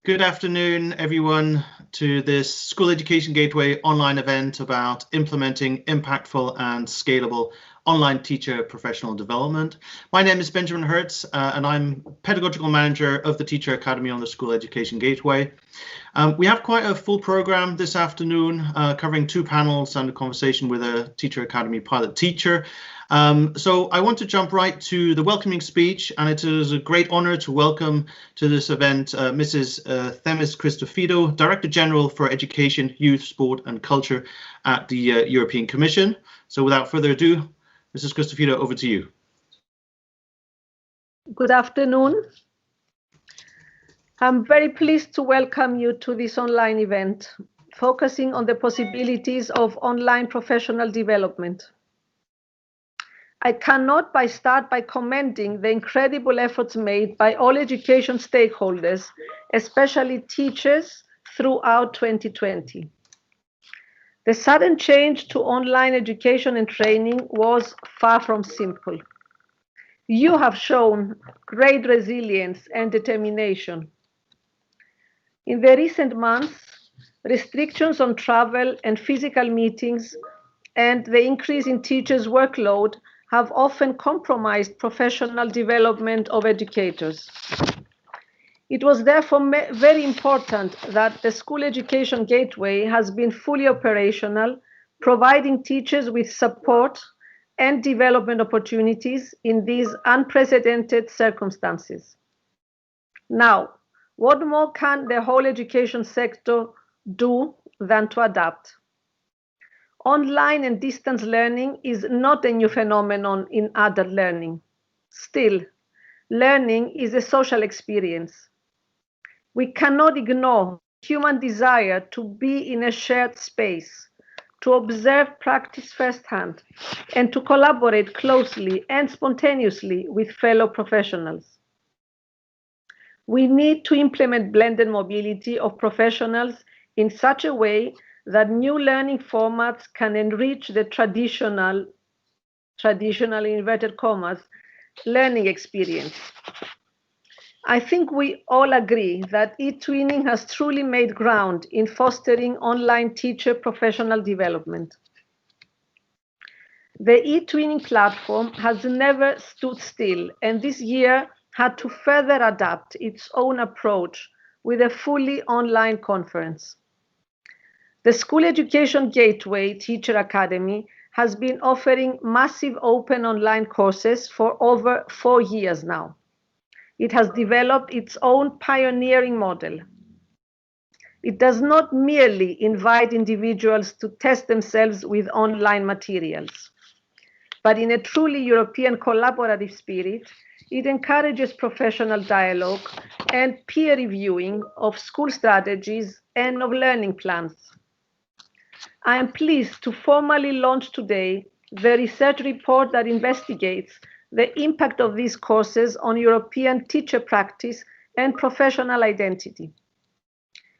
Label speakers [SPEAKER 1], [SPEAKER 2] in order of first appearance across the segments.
[SPEAKER 1] Good afternoon, everyone, to this School Education Gateway online event about implementing impactful and scalable online teacher professional development. My name is Benjamin Hertz, and I'm Pedagogical Manager of the Teacher Academy on the School Education Gateway. We have quite a full program this afternoon, covering two panels and a conversation with a Teacher Academy pilot teacher. So I want to jump right to the welcoming speech, and it is a great honor to welcome to this event Mrs. Themis Christofido, Director General for Education, Youth, Sport and Culture at the European Commission. So without further ado, Mrs. Christofido, over to you.
[SPEAKER 2] Good afternoon. I'm very pleased to welcome you to this online event, focusing on the possibilities of online professional development. I cannot but start by commending the incredible efforts made by all education stakeholders, especially teachers, throughout 2020. The sudden change to online education and training was far from simple. You have shown great resilience and determination. In the recent months, restrictions on travel and physical meetings and the increase in teachers' workload have often compromised professional development of educators. It was therefore very important that the School Education Gateway has been fully operational, providing teachers with support and development opportunities in these unprecedented circumstances. Now, what more can the whole education sector do than to adapt? Online and distance learning is not a new phenomenon in adult learning. Still, learning is a social experience. We cannot ignore human desire to be in a shared space, to observe practice firsthand, and to collaborate closely and spontaneously with fellow professionals. We need to implement blended mobility of professionals in such a way that new learning formats can enrich the traditional inverted commas, learning experience. I think we all agree that e-twinning has truly made ground in fostering online teacher professional development. The e-twinning platform has never stood still, and this year had to further adapt its own approach with a fully online conference. The School Education Gateway Teacher Academy has been offering massive open online courses for over 4 years now. It has developed its own pioneering model. It does not merely invite individuals to test themselves with online materials, but in a truly European collaborative spirit, it encourages professional dialogue and peer reviewing of school strategies and of learning plans. I am pleased to formally launch today the research report that investigates the impact of these courses on European teacher practice and professional identity.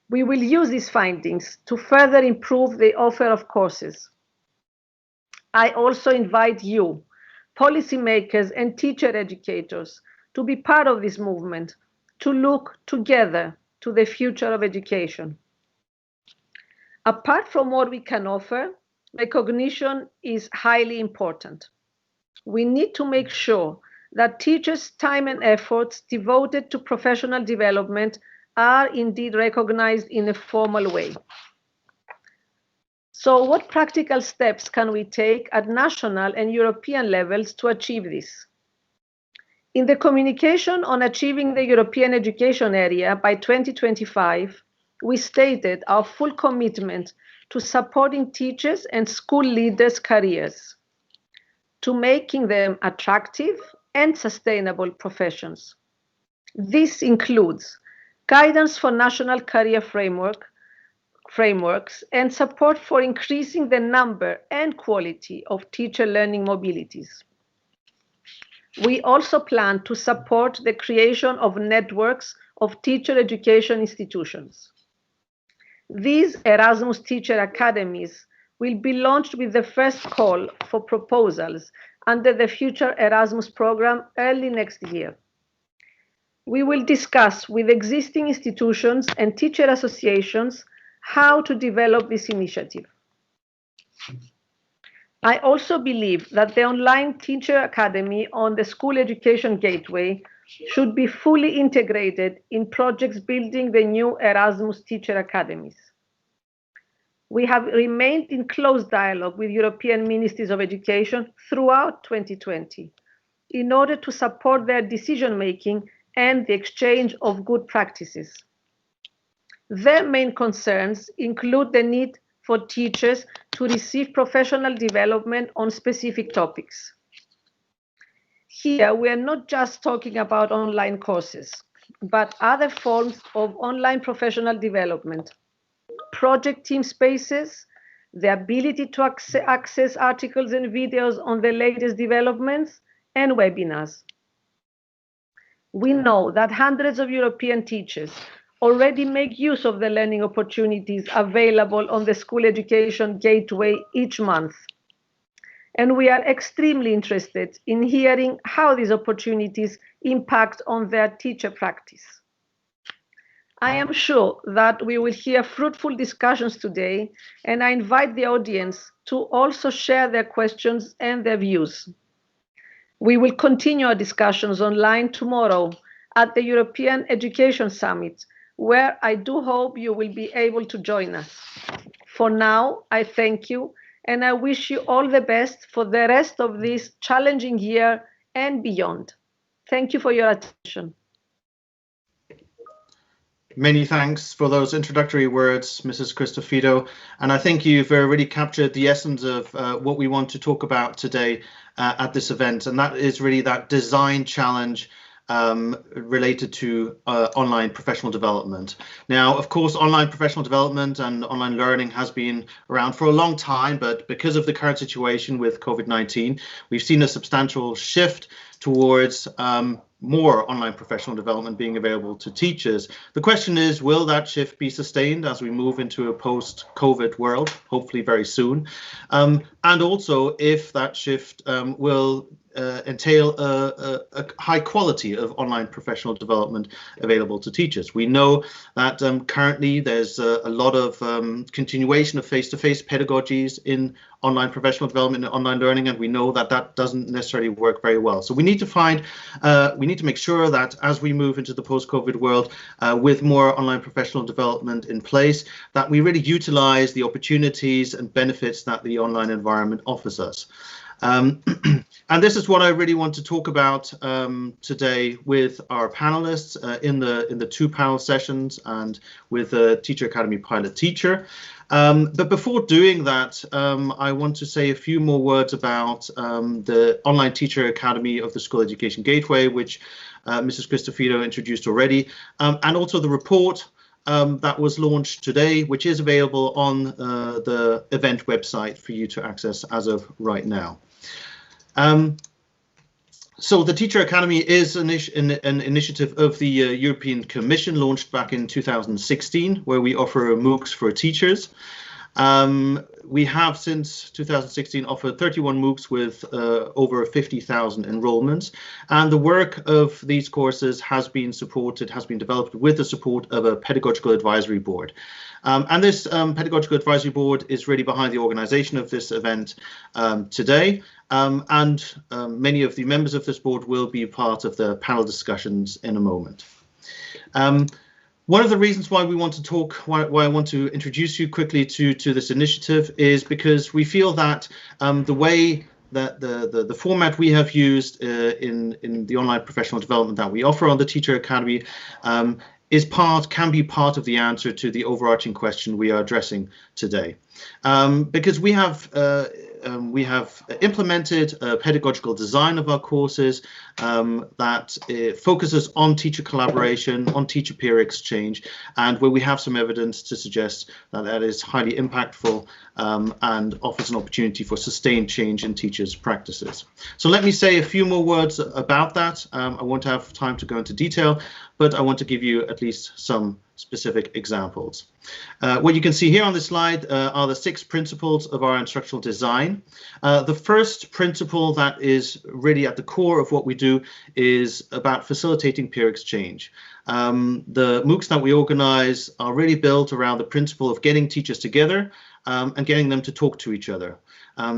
[SPEAKER 2] We will use these findings to further improve the offer of courses. I also invite you, policymakers and teacher educators, to be part of this movement, to look together to the future of education. Apart from what we can offer, recognition is highly important. We need to make sure that teachers' time and efforts devoted to professional development are indeed recognized in a formal way. So what practical steps can we take at national and European levels to achieve this? In the communication on achieving the European education area by 2025, we stated our full commitment to supporting teachers and school leaders' careers, to making them attractive and sustainable professions. This includes guidance for national career frameworks and support for increasing the number and quality of teacher learning mobilities. We also plan to support the creation of networks of teacher education institutions. These Erasmus Teacher Academies will be launched with the first call for proposals under the Future Erasmus program early next year. We will discuss with existing institutions and teacher associations how to develop this initiative. I also believe that the online teacher academy on the School Education Gateway should be fully integrated in projects building the new Erasmus teacher academies. We have remained in close dialogue with European ministries of education throughout 2020 in order to support their decision-making and the exchange of good practices. Their main concerns include the need for teachers to receive professional development on specific topics. Here, we are not just talking about online courses, but other forms of online professional development, project team spaces, the ability to access articles and videos on the latest developments, and webinars. We know that hundreds of European teachers already make use of the learning opportunities available on the School Education Gateway each month. And we are extremely interested in hearing how these opportunities impact on their teacher practice. I am sure that we will hear fruitful discussions today, and I invite the audience to also share their questions and their views. We will continue our discussions online tomorrow at the European Education Summit, where I do hope you will be able to join us. For now, I thank you, and I wish you all the best for the rest of this challenging year and beyond. Thank you for your attention.
[SPEAKER 1] Many thanks for those introductory words, Mrs. Cristofito. And I think you've really captured the essence of what we want to talk about today at this event. And that is really that design challenge related to online professional development. Now, of course, online professional development and online learning has been around for a long time, but because of the current situation with COVID-19, we've seen a substantial shift towards more online professional development being available to teachers. The question is, will that shift be sustained as we move into a post-COVID world, hopefully very soon? And also if that shift will entail a high quality of online professional development available to teachers. We know that currently there's a lot of continuation of face-to-face pedagogies in online professional development and online learning, and we know that that doesn't necessarily work very well. So we need to make sure that as we move into the post-COVID world with more online professional development in place, that we really utilize the opportunities and benefits that the online environment offers us. And this is what I really want to talk about today with our panelists in the two panel sessions and with the Teacher Academy Pilot Teacher. But before doing that, I want to say a few more words about the Online Teacher Academy of the School Education Gateway, which Mrs. Cristofito introduced already, and also the report that was launched today, which is available on the event website for you to access as of right now. So the Teacher Academy is an initiative of the European Commission launched back in 2016, where we offer MOOCs for teachers. We have since 2016 offered 31 MOOCs with over 50,000 enrollments, and the work of these courses has been developed with the support of a pedagogical advisory board. And this pedagogical advisory board is really behind the organization of this event today, and many of the members of this board will be part of the panel discussions in a moment. One of the reasons why we want to talk, why I want to introduce you quickly to this initiative is because we feel that the way that the format we have used in the online professional development that we offer on the Teacher Academy can be part of the answer to the overarching question we are addressing today, because we have implemented a pedagogical design of our courses that focuses on teacher collaboration, on teacher-peer exchange, and where we have some evidence to suggest that that is highly impactful and offers an opportunity for sustained change in teachers' practices. So let me say a few more words about that. I won't have time to go into detail, but I want to give you at least some specific examples. What you can see here on this slide are the 6 principles of our instructional design. The first principle that is really at the core of what we do is about facilitating peer exchange. The MOOCs that we organize are really built around the principle of getting teachers together and getting them to talk to each other.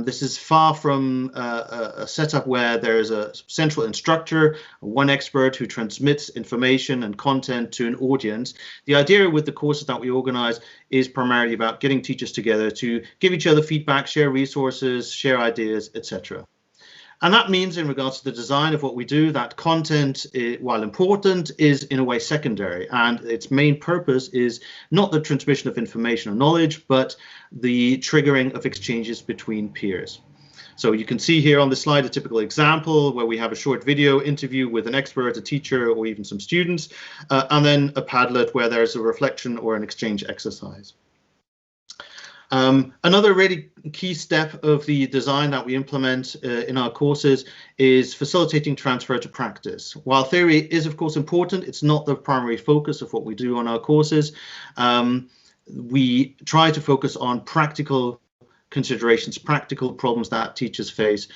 [SPEAKER 1] This is far from a setup where there is a central instructor, one expert who transmits information and content to an audience. The idea with the courses that we organize is primarily about getting teachers together to give each other feedback, share resources, share ideas, etc. And that means, in regards to the design of what we do, that content, while important, is in a way secondary, and its main purpose is not the transmission of information or knowledge, but the triggering of exchanges between peers. So you can see here on the slide a typical example where we have a short video interview with an expert, a teacher, or even some students, and then a Padlet where there's a reflection or an exchange exercise. Another really key step of the design that we implement in our courses is facilitating transfer to practice. While theory is of course important, it's not the primary focus of what we do on our courses. We try to focus on practical considerations, practical problems that teachers face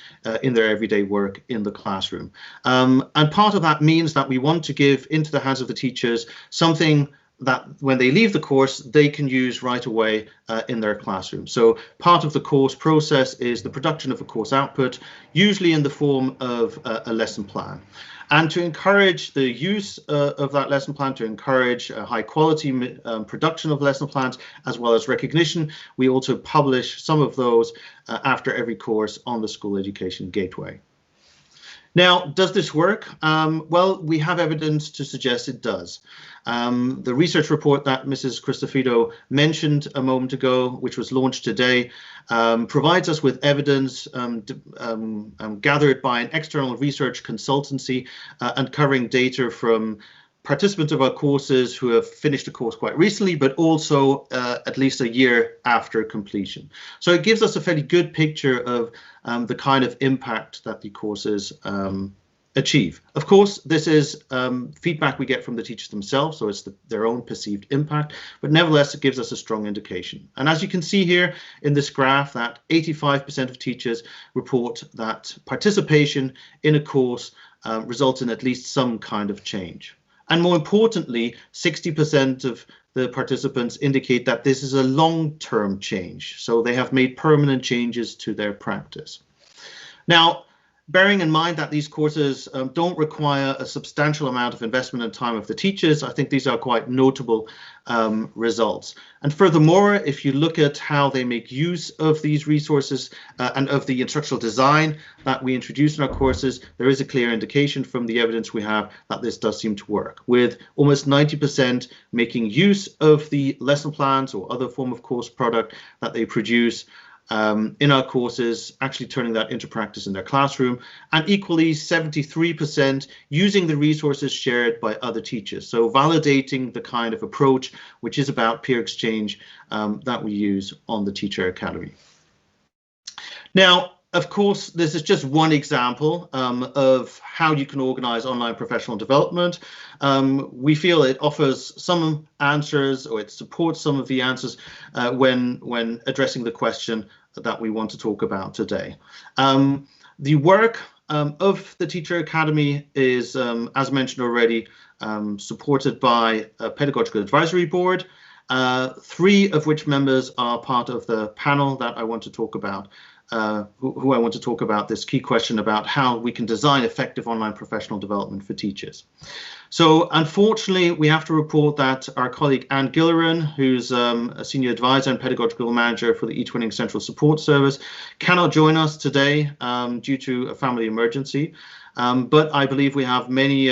[SPEAKER 1] in their everyday work in the classroom. And part of that means that we want to give into the hands of the teachers something that when they leave the course, they can use right away in their classroom. So part of the course process is the production of a course output, usually in the form of a lesson plan. And to encourage the use of that lesson plan, to encourage high quality production of lesson plans, as well as recognition, we also publish some of those after every course on the School Education Gateway. Now, does this work? Well, we have evidence to suggest it does. The research report that Mrs. Cristofito mentioned a moment ago, which was launched today, provides us with evidence gathered by an external research consultancy and covering data from participants of our courses who have finished a course quite recently, but also at least a year after completion. So it gives us a fairly good picture of the kind of impact that the courses achieve. Of course, this is feedback we get from the teachers themselves, so it's their own perceived impact, but nevertheless, it gives us a strong indication. And as you can see here in this graph, that 85% of teachers report that participation in a course results in at least some kind of change. And more importantly, 60% of the participants indicate that this is a long-term change. So they have made permanent changes to their practice. Now, bearing in mind that these courses don't require a substantial amount of investment and time of the teachers, I think these are quite notable results. And furthermore, if you look at how they make use of these resources and of the instructional design that we introduce in our courses, there is a clear indication from the evidence we have that this does seem to work, with almost 90% making use of the lesson plans or other form of course product that they produce in our courses, actually turning that into practice in their classroom, and equally 73% using the resources shared by other teachers. So validating the kind of approach which is about peer exchange that we use on the Teacher Academy. Now, of course, this is just one example of how you can organize online professional development. We feel it offers some answers, or it supports some of the answers when addressing the question that we want to talk about today. The work of the Teacher Academy is, as mentioned already, supported by a pedagogical advisory board, 3 of which members are part of the panel that I want to talk about. Who I want to talk about this key question about how we can design effective online professional development for teachers. So unfortunately, we have to report that our colleague Anne Gilleran, who's a senior advisor and pedagogical manager for the eTwinning Central Support Service, cannot join us today due to a family emergency. But I believe we have many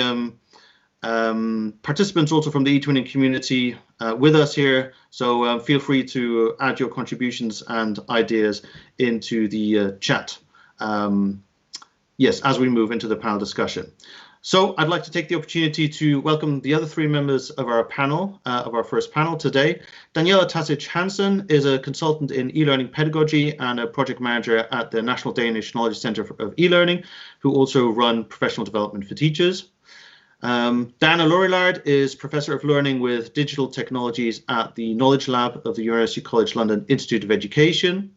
[SPEAKER 1] participants also from the eTwinning community with us here, so feel free to add your contributions and ideas into the chat. Yes, as we move into the panel discussion. So I'd like to take the opportunity to welcome the other 3 members of our panel, of our first panel today. Daniela Tasic-Hansen is a consultant in e-learning pedagogy and a project manager at the National Danish Knowledge Centre of E-Learning, who also run professional development for teachers. Dana Lorillard is Professor of Learning with Digital Technologies at the Knowledge Lab of the University College London Institute of Education.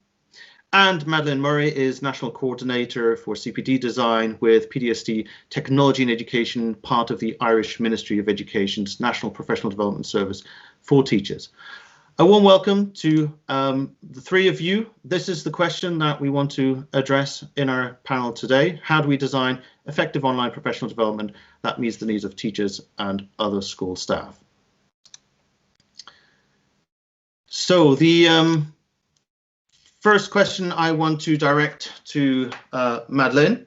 [SPEAKER 1] And Madeleine Murray is National Coordinator for CPD Design with PDSD Technology and Education, part of the Irish Ministry of Education's National Professional Development Service for Teachers. A warm welcome to the three of you. This is the question that we want to address in our panel today. How do we design effective online professional development that meets the needs of teachers and other school staff? So the first question I want to direct to Madeleine.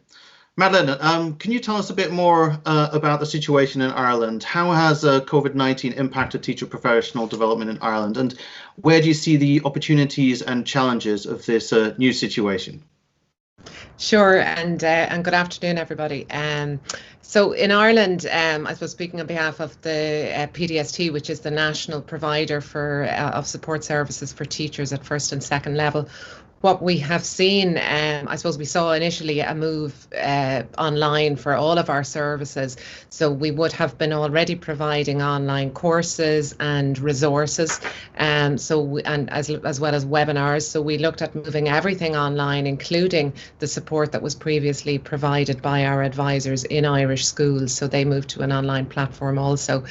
[SPEAKER 1] Madeleine, can you tell us a bit more about the situation in Ireland? How has COVID-19 impacted teacher professional development in Ireland, and where do you see the opportunities and challenges of this new situation?
[SPEAKER 3] Sure, and good afternoon, everybody. So in Ireland, I suppose speaking on behalf of the PDST, which is the national provider for of support services for teachers at first and second level, what we have seen, I suppose we saw initially a move online for all of our services. So we would have been already providing online courses and resources, and as well as webinars. So we looked at moving everything online, including the support that was previously provided by our advisors in Irish schools. So they moved to an online platform also.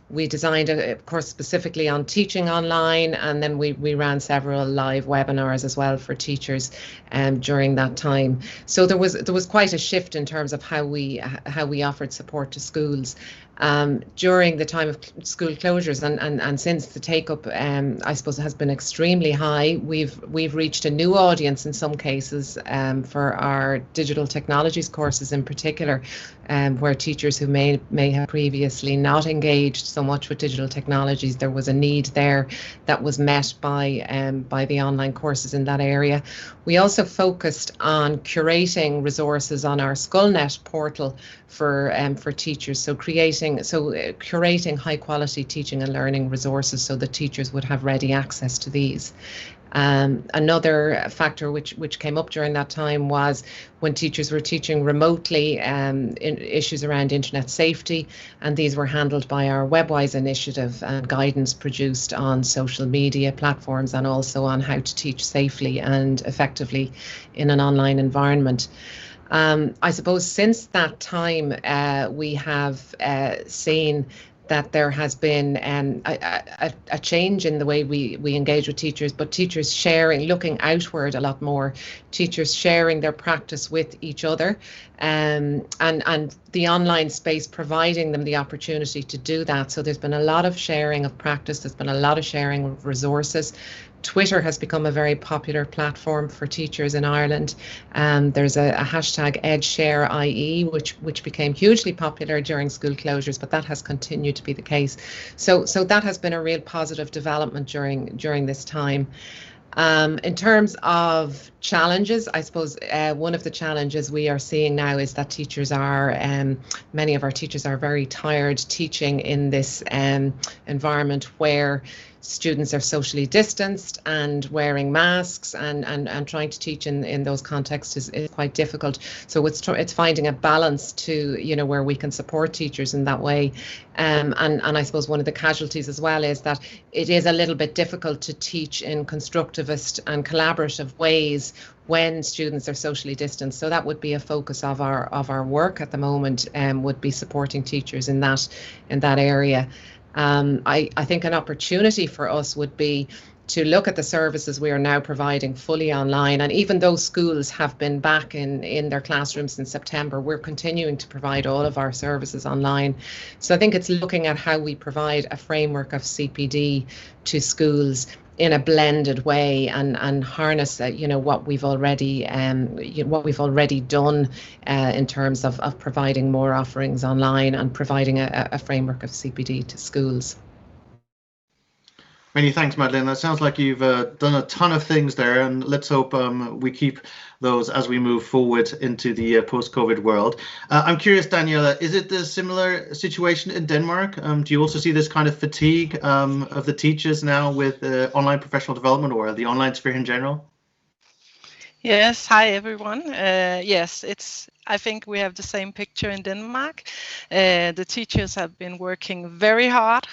[SPEAKER 3] We designed a course specifically on teaching online, and then we ran several live webinars as well for teachers during that time. So there was quite a shift in terms of how we offered support to schools during the time of school closures, and since the take-up I suppose has been extremely high. We've reached a new audience in some cases for our digital technologies courses in particular, where teachers who may have previously not engaged so much with digital technologies, there was a need there that was met by the online courses in that area. We also focused on curating resources on our SkullNet portal for teachers, so curating high quality teaching and learning resources so that teachers would have ready access to these. Another factor which came up during that time was when teachers were teaching remotely, issues around internet safety, and these were handled by our WebWise initiative and guidance produced on social media platforms, and also on how to teach safely and effectively in an online environment. I suppose since that time, we have seen that there has been a change in the way we engage with teachers, but teachers sharing, looking outward a lot more, teachers sharing their practice with each other, and the online space providing them the opportunity to do that. So there's been a lot of sharing of practice, there's been a lot of sharing of resources. Twitter has become a very popular platform for teachers in Ireland. There's a hashtag EdShareIE, which became hugely popular during school closures, but that has continued to be the case. So that has been a real positive development during this time. In terms of challenges, I suppose one of the challenges we are seeing now is that teachers are, many of our teachers are very tired teaching in this environment where students are socially distanced and wearing masks, and trying to teach in those contexts is quite difficult. So it's finding a balance to, where we can support teachers in that way. And I suppose one of the casualties as well is that it is a little bit difficult to teach in constructivist and collaborative ways when students are socially distanced. So that would be a focus of our work at the moment, would be supporting teachers in that area. I think an opportunity for us would be to look at the services we are now providing fully online, and even though schools have been back in their classrooms in September, we're continuing to provide all of our services online. So I think it's looking at how we provide a framework of CPD to schools in a blended way, and harness what we've already done in terms of providing more offerings online and providing a framework of CPD to schools.
[SPEAKER 1] Many thanks, Madeleine. That sounds like you've done a ton of things there, and let's hope we keep those as we move forward into the post-COVID world. I'm curious, Daniela, is it a similar situation in Denmark? Do you also see this kind of fatigue of the teachers now with online professional development, or the online sphere in general?
[SPEAKER 4] Yes, hi everyone. Yes, I think we have the same picture in Denmark. The teachers have been working very hard,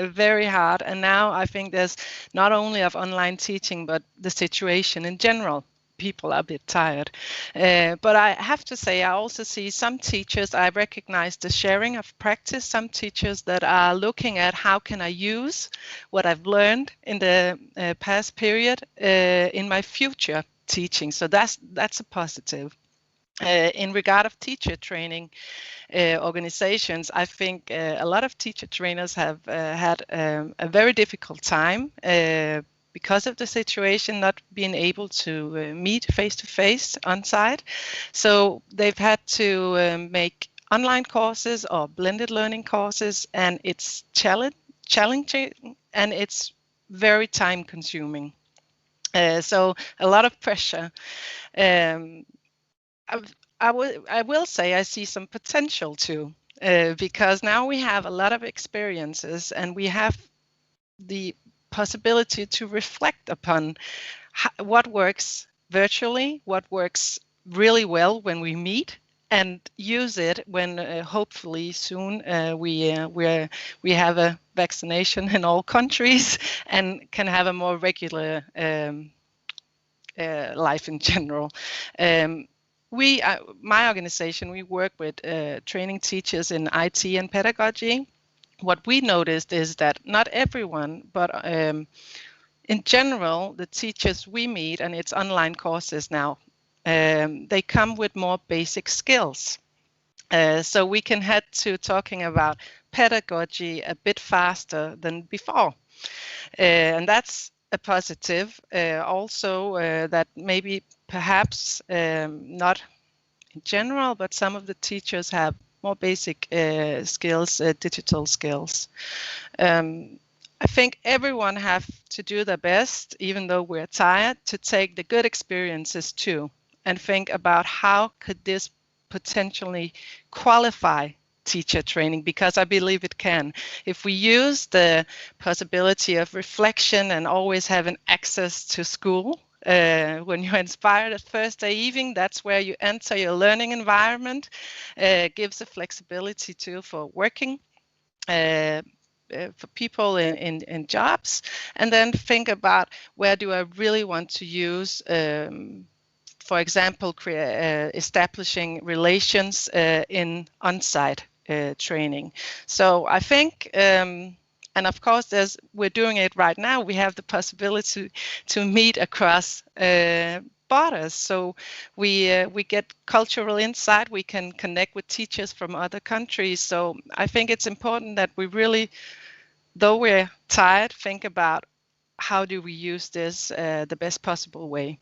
[SPEAKER 4] very hard, and now I think there's not only of online teaching, but the situation in general. People are a bit tired. But I have to say, I also see some teachers, I recognize the sharing of practice, some teachers that are looking at how can I use what I've learned in the past period in my future teaching. So that's a positive. In regard of teacher training organizations, I think a lot of teacher trainers have had a very difficult time because of the situation, not being able to meet face-to-face on site. So they've had to make online courses or blended learning courses, and it's challenging and it's very time consuming. So a lot of pressure. I will say I see some potential too, because now we have a lot of experiences and we have the possibility to reflect upon what works virtually, what works really well when we meet, and use it when hopefully soon we have a vaccination in all countries and can have a more regular life in general. My organization, we work with training teachers in IT and pedagogy. What we noticed is that not everyone, but in general, the teachers we meet, and it's online courses now, they come with more basic skills. So we can head to talking about pedagogy a bit faster than before. And that's a positive. Also, that maybe perhaps not in general, but some of the teachers have more basic skills, digital skills. I think everyone have to do their best, even though we're tired, to take the good experiences too, and think about how could this potentially qualify teacher training, because I believe it can. If we use the possibility of reflection and always having access to school, when you're inspired at first day evening, that's where you enter your learning environment, gives a flexibility too for working, for people in jobs, and then think about where do I really want to use, for example, establishing relations in on-site training. So I think, and of course, we're doing it right now. We have the possibility to meet across borders. So we get cultural insight. We can connect with teachers from other countries. So I think it's important that we really, though we're tired, think about how do we use this the best possible way.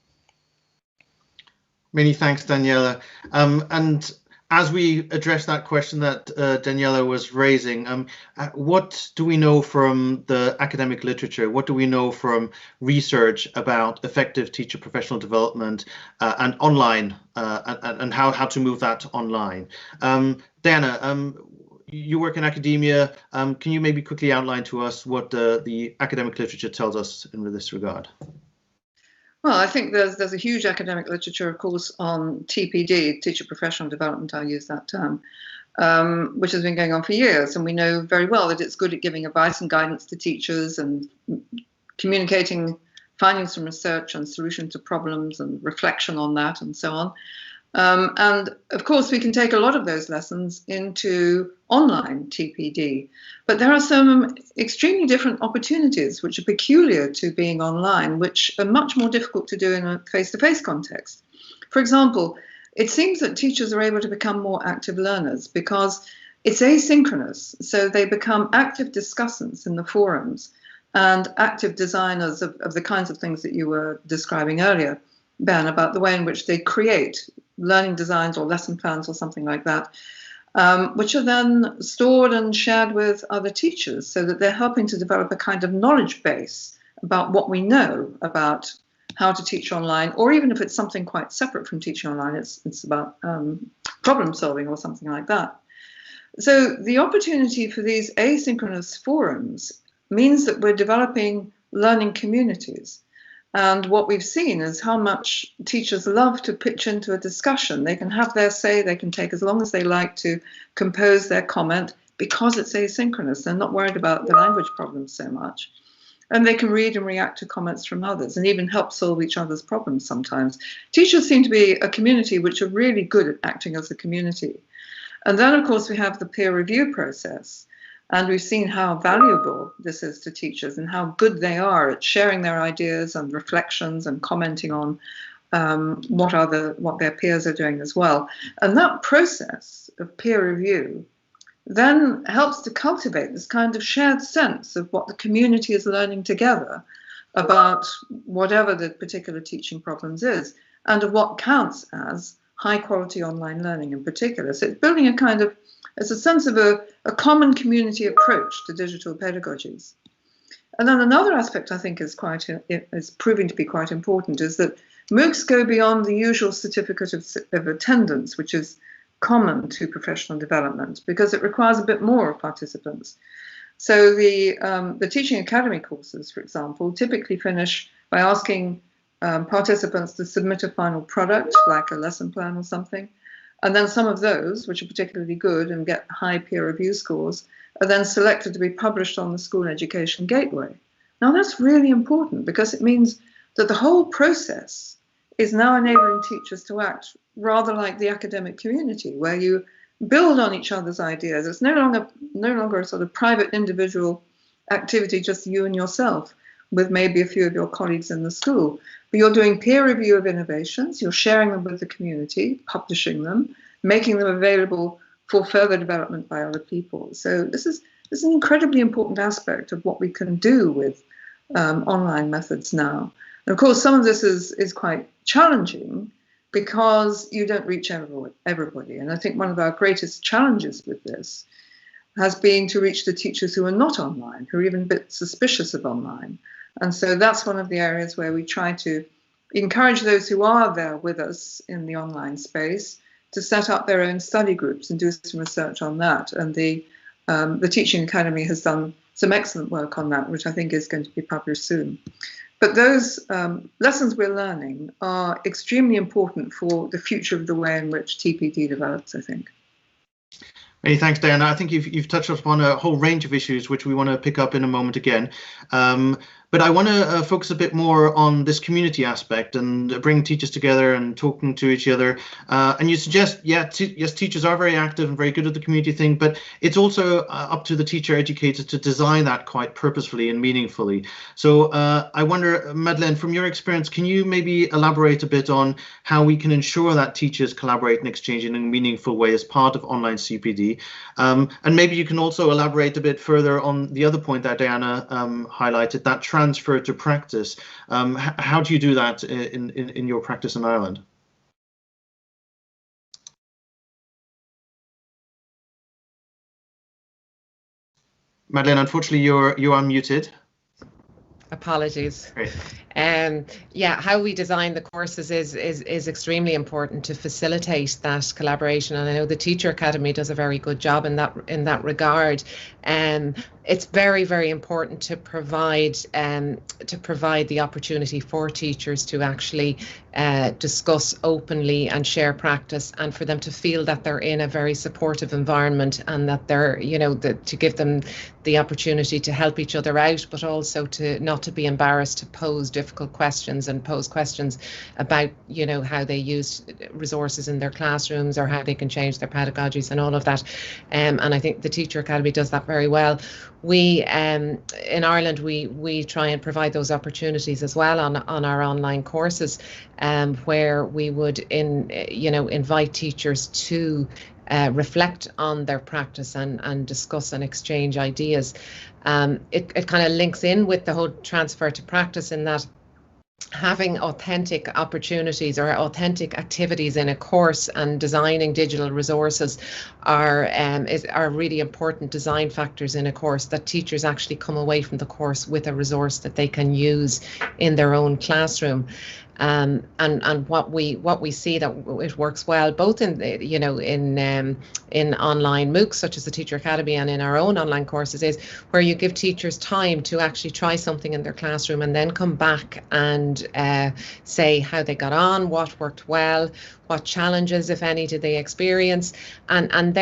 [SPEAKER 1] Many thanks, Daniela. And as we address that question that Daniela was raising, what do we know from the academic literature? What do we know from research about effective teacher professional development and online, and how to move that online? Diana, you work in academia. Can you maybe quickly outline to us what the academic literature tells us in this regard?
[SPEAKER 5] Well, I think there's a huge academic literature, of course, on TPD, teacher professional development, I'll use that term, which has been going on for years. And we know very well that it's good at giving advice and guidance to teachers and communicating findings from research and solution to problems and reflection on that and so on. And of course, we can take a lot of those lessons into online TPD, but there are some extremely different opportunities which are peculiar to being online, which are much more difficult to do in a face-to-face context. For example, it seems that teachers are able to become more active learners because it's asynchronous, so they become active discussants in the forums and active designers of the kinds of things that you were describing earlier, Ben, about the way in which they create learning designs or lesson plans or something like that, which are then stored and shared with other teachers so that they're helping to develop a kind of knowledge base about what we know about how to teach online, or even if it's something quite separate from teaching online, it's about problem solving or something like that. So the opportunity for these asynchronous forums means that we're developing learning communities. And what we've seen is how much teachers love to pitch into a discussion. They can have their say, they can take as long as they like to compose their comment because it's asynchronous. They're not worried about the language problems so much. And they can read and react to comments from others and even help solve each other's problems sometimes. Teachers seem to be a community which are really good at acting as a community. And then, of course, we have the peer review process. And we've seen how valuable this is to teachers and how good they are at sharing their ideas and reflections and commenting on what their peers are doing as well. And that process of peer review then helps to cultivate this kind of shared sense of what the community is learning together about whatever the particular teaching problems is, and of what counts as high quality online learning in particular. So it's building it's a sense of a common community approach to digital pedagogies. And then another aspect I think is proving to be quite important is that MOOCs go beyond the usual certificate of attendance, which is common to professional development, because it requires a bit more of participants. So the Teaching Academy courses, for example, typically finish by asking participants to submit a final product, like a lesson plan or something. And then some of those, which are particularly good and get high peer review scores, are then selected to be published on the School Education Gateway. Now that's really important because it means that the whole process is now enabling teachers to act rather like the academic community, where you build on each other's ideas. It's no longer a sort of private individual activity, just you and yourself, with maybe a few of your colleagues in the school. But you're doing peer review of innovations, you're sharing them with the community, publishing them, making them available for further development by other people. So this is an incredibly important aspect of what we can do with online methods now. And of course, some of this is quite challenging because you don't reach everybody. And I think one of our greatest challenges with this has been to reach the teachers who are not online, who are even a bit suspicious of online. And so that's one of the areas where we try to encourage those who are there with us in the online space to set up their own study groups and do some research on that. And the Teaching Academy has done some excellent work on that, which I think is going to be published soon. But those lessons we're learning are extremely important for the future of the way in which TPD develops, I think.
[SPEAKER 1] Many thanks, Diana. I think you've touched upon a whole range of issues which we want to pick up in a moment again. But I want to focus a bit more on this community aspect and bring teachers together and talking to each other. And you suggest, yes, teachers are very active and very good at the community thing, but it's also up to the teacher educator to design that quite purposefully and meaningfully. So I wonder, Madeleine, from your experience, can you maybe elaborate a bit on how we can ensure that teachers collaborate and exchange in a meaningful way as part of online CPD? And maybe you can also elaborate a bit further on the other point that Diana highlighted, that transfer to practice. How do you do that in your practice in Ireland? Madeleine, unfortunately, you are muted.
[SPEAKER 3] Apologies.
[SPEAKER 1] Great.
[SPEAKER 3] Yeah, how we design the courses is extremely important to facilitate that collaboration, and I know the Teacher Academy does a very good job in that regard. It's very, very important to provide the opportunity for teachers to actually discuss openly and share practice, and for them to feel that they're in a very supportive environment, and that they're, to give them the opportunity to help each other out, but also to not to be embarrassed to pose difficult questions and pose questions about, how they use resources in their classrooms or how they can change their pedagogies and all of that. And I think the Teacher Academy does that very well. We in Ireland we try and provide those opportunities as well on our online courses, where we would invite teachers to reflect on their practice and discuss and exchange ideas. It kind of links in with the whole transfer to practice, in that having authentic opportunities or authentic activities in a course and designing digital resources are really important design factors in a course, that teachers actually come away from the course with a resource that they can use in their own classroom. And what we see that it works well both in the, in online MOOCs such as the Teacher Academy and in our own online courses is where you give teachers time to actually try something in their classroom and then come back and say how they got on, what worked well, what challenges, if any, did they experience, and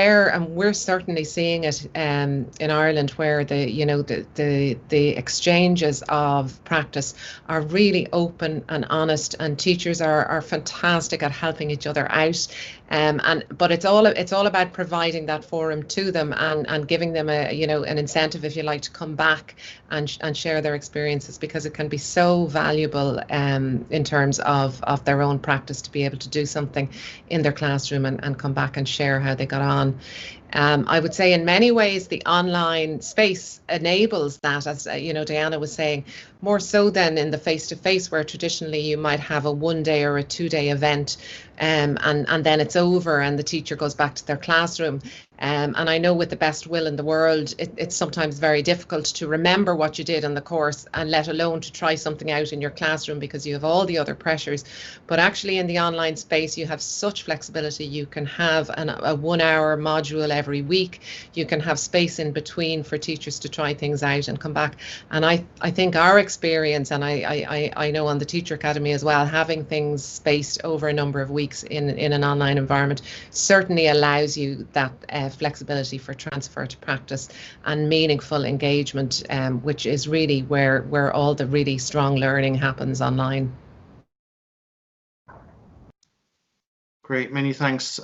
[SPEAKER 3] we're certainly seeing it in Ireland, where the exchanges of practice are really open and honest, and teachers are fantastic at helping each other out. But it's all about providing that forum to them and giving them an incentive, if you like, to come back and share their experiences, because it can be so valuable in terms of their own practice to be able to do something in their classroom and come back and share how they got on. I would say in many ways the online space enables that, as Diana was saying, more so than in the face-to-face, where traditionally you might have a 1-day or a 2-day event, and then it's over and the teacher goes back to their classroom. And I know with the best will in the world, it's sometimes very difficult to remember what you did in the course, and let alone to try something out in your classroom, because you have all the other pressures. But actually in the online space, you have such flexibility. You can have a 1-hour module every week. You can have space in between for teachers to try things out and come back. And I think our experience, and I know on the Teacher Academy as well, having things spaced over a number of weeks in an online environment certainly allows you that flexibility for transfer to practice and meaningful engagement, which is really where all the really strong learning happens online.
[SPEAKER 1] Great, many thanks,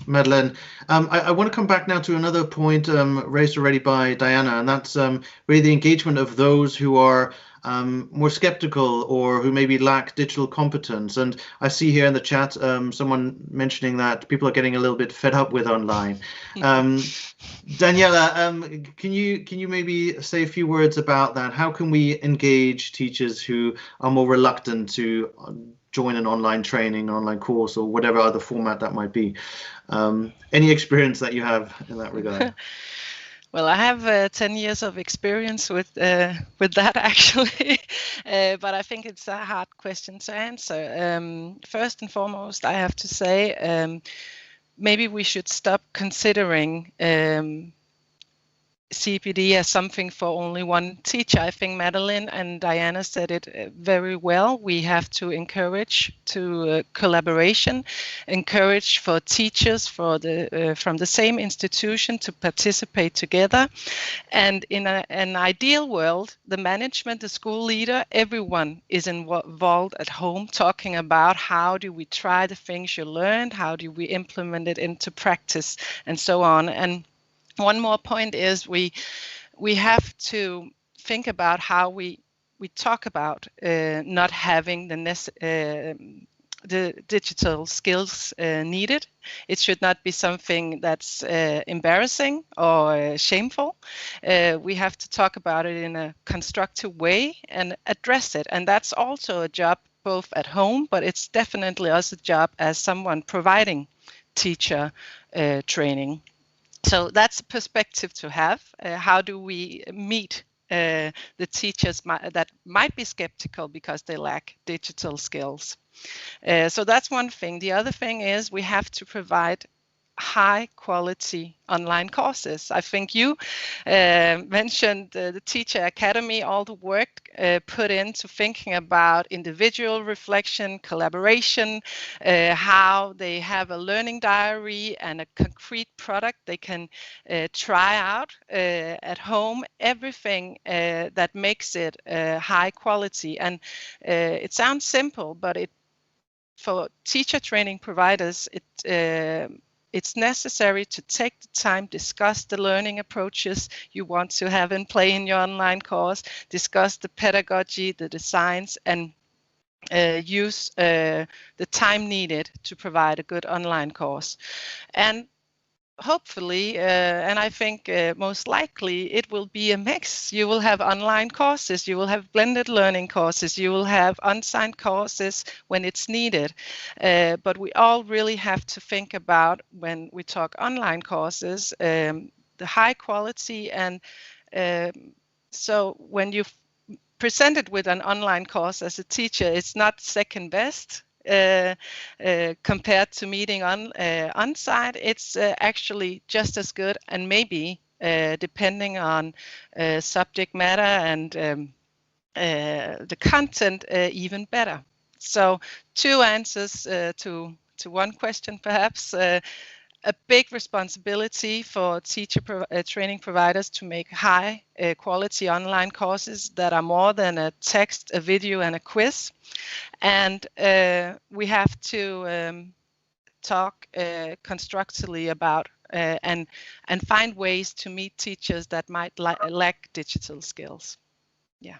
[SPEAKER 1] Madeleine. I want to come back now to another point raised already by Diana, and that's really the engagement of those who are more skeptical or who maybe lack digital competence. And I see here in the chat someone mentioning that people are getting a little bit fed up with online. Daniela, can you maybe say a few words about that? How can we engage teachers who are more reluctant to join an online training, online course, or whatever other format that might be? Any experience that you have in that regard?
[SPEAKER 4] Well, I have 10 years of experience with that, actually, but I think it's a hard question to answer. First and foremost, I have to say, maybe we should stop considering CPD as something for only one teacher. I think Madeleine and Diana said it very well. We have to encourage collaboration, encourage for teachers from the same institution to participate together. And in an ideal world, the management, the school leader, everyone is involved at home, talking about how do we try the things you learned, how do we implement it into practice, and so on. And one more point is we have to think about how we talk about not having the digital skills needed. It should not be something that's embarrassing or shameful. We have to talk about it in a constructive way and address it. And that's also a job both at home, but it's definitely also a job as someone providing teacher training. So that's a perspective to have. How do we meet the teachers that might be skeptical because they lack digital skills? So that's one thing. The other thing is we have to provide high quality online courses. I think you mentioned the Teacher Academy, all the work put into thinking about individual reflection, collaboration, how they have a learning diary and a concrete product they can try out at home, everything that makes it high quality. And it sounds simple, but for teacher training providers, it's necessary to take the time, discuss the learning approaches you want to have in play in your online course, discuss the pedagogy, the designs, and use the time needed to provide a good online course. And hopefully, and I think most likely, it will be a mix. You will have online courses, you will have blended learning courses, you will have unsigned courses when it's needed. But we all really have to think about, when we talk online courses, the high quality. And so when you presented with an online course as a teacher, it's not second best compared to meeting on site. It's actually just as good, and maybe depending on subject matter and the content, even better. So 2 answers to one question, perhaps. A big responsibility for teacher training providers to make high quality online courses that are more than a text, a video, and a quiz. And we have to talk constructively about and find ways to meet teachers that might lack digital skills. Yeah.